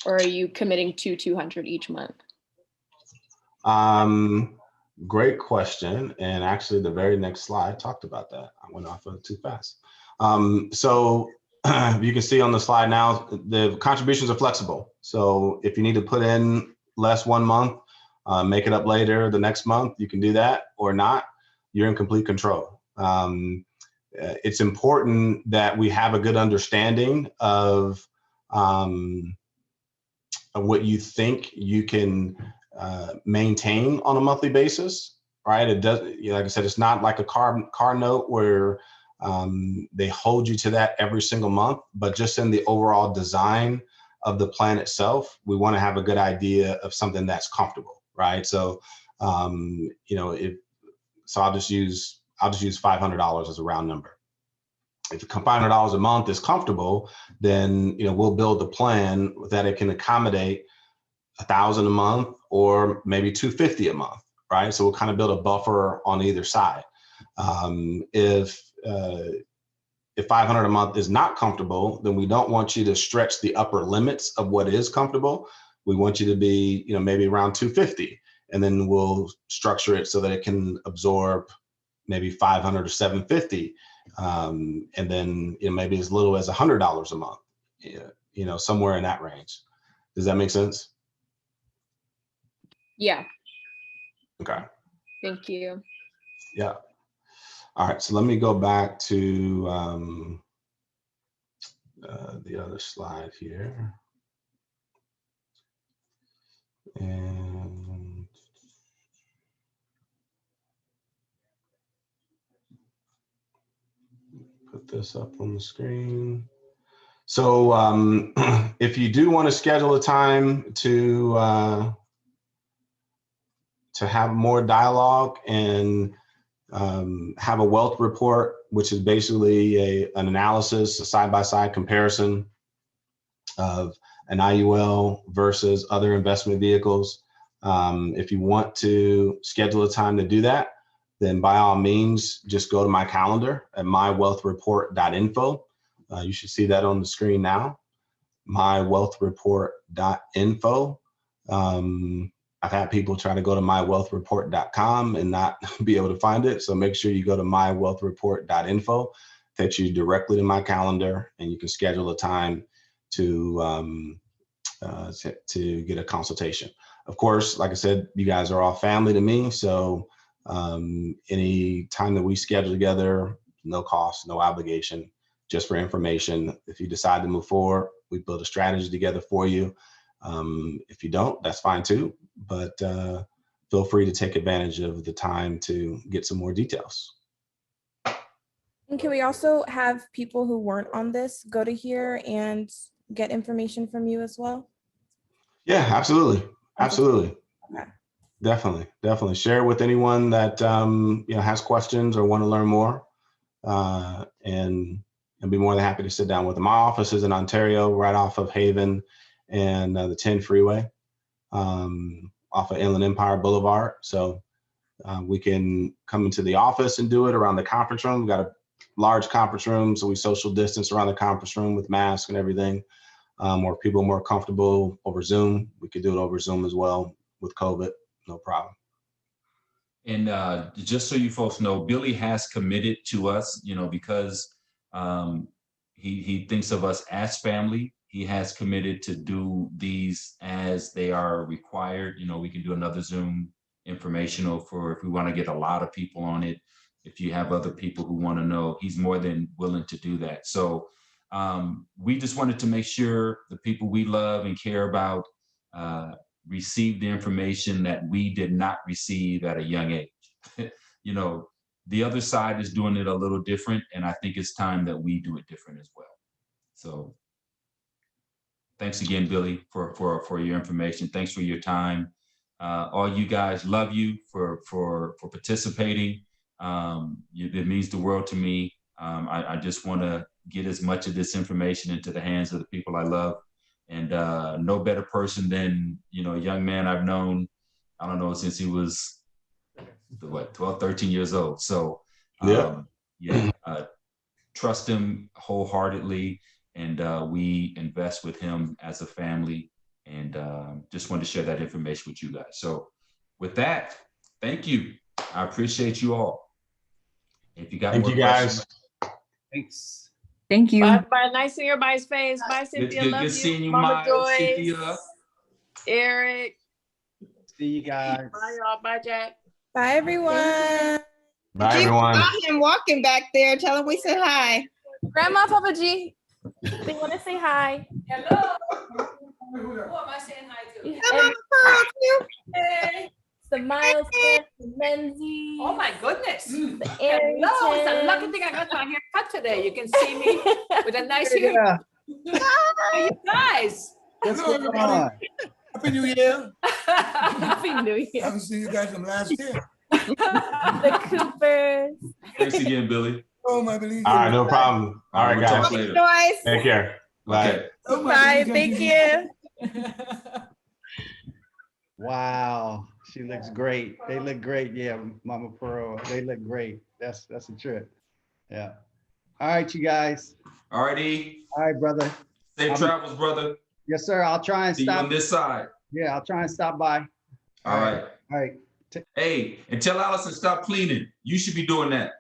Or are you committing to 200 each month? Great question. And actually, the very next slide talked about that. I went off of it too fast. So you can see on the slide now, the contributions are flexible. So if you need to put in less 1 month, make it up later the next month, you can do that or not. You're in complete control. It's important that we have a good understanding of what you think you can maintain on a monthly basis, right? It does, like I said, it's not like a car note where they hold you to that every single month, but just in the overall design of the plan itself, we want to have a good idea of something that's comfortable, right? So, so I'll just use $500 as a round number. If $500 a month is comfortable, then we'll build a plan that it can accommodate $1,000 a month or maybe $250 a month, right? So we'll kind of build a buffer on either side. If $500 a month is not comfortable, then we don't want you to stretch the upper limits of what is comfortable. We want you to be, maybe around $250, and then we'll structure it so that it can absorb maybe $500 or $750. And then maybe as little as $100 a month, somewhere in that range. Does that make sense? Yeah. Okay. Thank you. Yeah. All right. So let me go back to the other slide here. And put this up on the screen. So if you do want to schedule a time to have more dialogue and have a wealth report, which is basically an analysis, a side-by-side comparison of an IUL versus other investment vehicles. If you want to schedule a time to do that, then by all means, just go to my calendar at mywealthreport.info. You should see that on the screen now, mywealthreport.info. I've had people try to go to mywealthreport.com and not be able to find it. So make sure you go to mywealthreport.info, takes you directly to my calendar, and you can schedule a time to get a consultation. Of course, like I said, you guys are all family to me. So any time that we schedule together, no cost, no obligation, just for information. If you decide to move forward, we build a strategy together for you. If you don't, that's fine too, but feel free to take advantage of the time to get some more details. And can we also have people who weren't on this go to here and get information from you as well? Yeah, absolutely. Absolutely. Okay. Definitely share it with anyone that has questions or want to learn more, and be more than happy to sit down with them. My office is in Ontario, right off of Haven and the 10 freeway, off of Inland Empire Boulevard. So we can come into the office and do it around the conference room. We've got a large conference room, so we social distance around the conference room with masks and everything. Or people are more comfortable over Zoom, we could do it over Zoom as well with COVID, no problem. And just so you folks know, Billy has committed to us, because he thinks of us as family. He has committed to do these as they are required. We can do another Zoom informational for if we want to get a lot of people on it. If you have other people who want to know, he's more than willing to do that. So we just wanted to make sure the people we love and care about receive the information that we did not receive at a young age. You know, the other side is doing it a little different, and I think it's time that we do it different as well. So thanks again, Billie, for your information. Thanks for your time. All you guys, love you for participating. It means the world to me. I just want to get as much of this information into the hands of the people I love. And no better person than, you know, a young man I've known, I don't know, since he was, what, 12, 13 years old. So trust him wholeheartedly. And we invest with him as a family. And just wanted to share that information with you guys. So with that, thank you. I appreciate you all. If you got more questions. Thanks. Thank you. Bye, bye. Nice seeing everybody's face. Bye, Cynthia. Love you. Good seeing you, Mama Miles, Joyce, Cynthia. Eric. See you guys. Bye, y'all. Bye, Jack. Bye, everyone. Bye, everyone. I'm walking back there. Tell him we said hi. Grandma, Papa G, they want to say hi. Hello. Who am I saying hi to? Hey, it's the Miles, the Menzies. Oh my goodness. The Hello, it's a lucky Arringtons. thing I got my hair cut today. You can see me with a nice hair. Yeah. Hi, you guys. What's Hello, going everybody. on? Happy New Year. Happy New I Year. haven't seen you guys from last year. The Coopers. Thanks again, Billie. Oh, my belief. All right, no problem. All right, We'll talk guys. later. Joyce. Take care. Bye. Okay. Oh, my Bye, belief. thank you. Wow, she looks great. They look great. Yeah, Mama Pearl, they look great. That's a trip. Yeah. All right, you guys. All righty. All right, brother. Safe travels, brother. Yes, sir. I'll try and See you on stop. this side. Yeah, I'll try and stop by. All right. All right. Hey, and tell Allison stop cleaning. You should be doing that.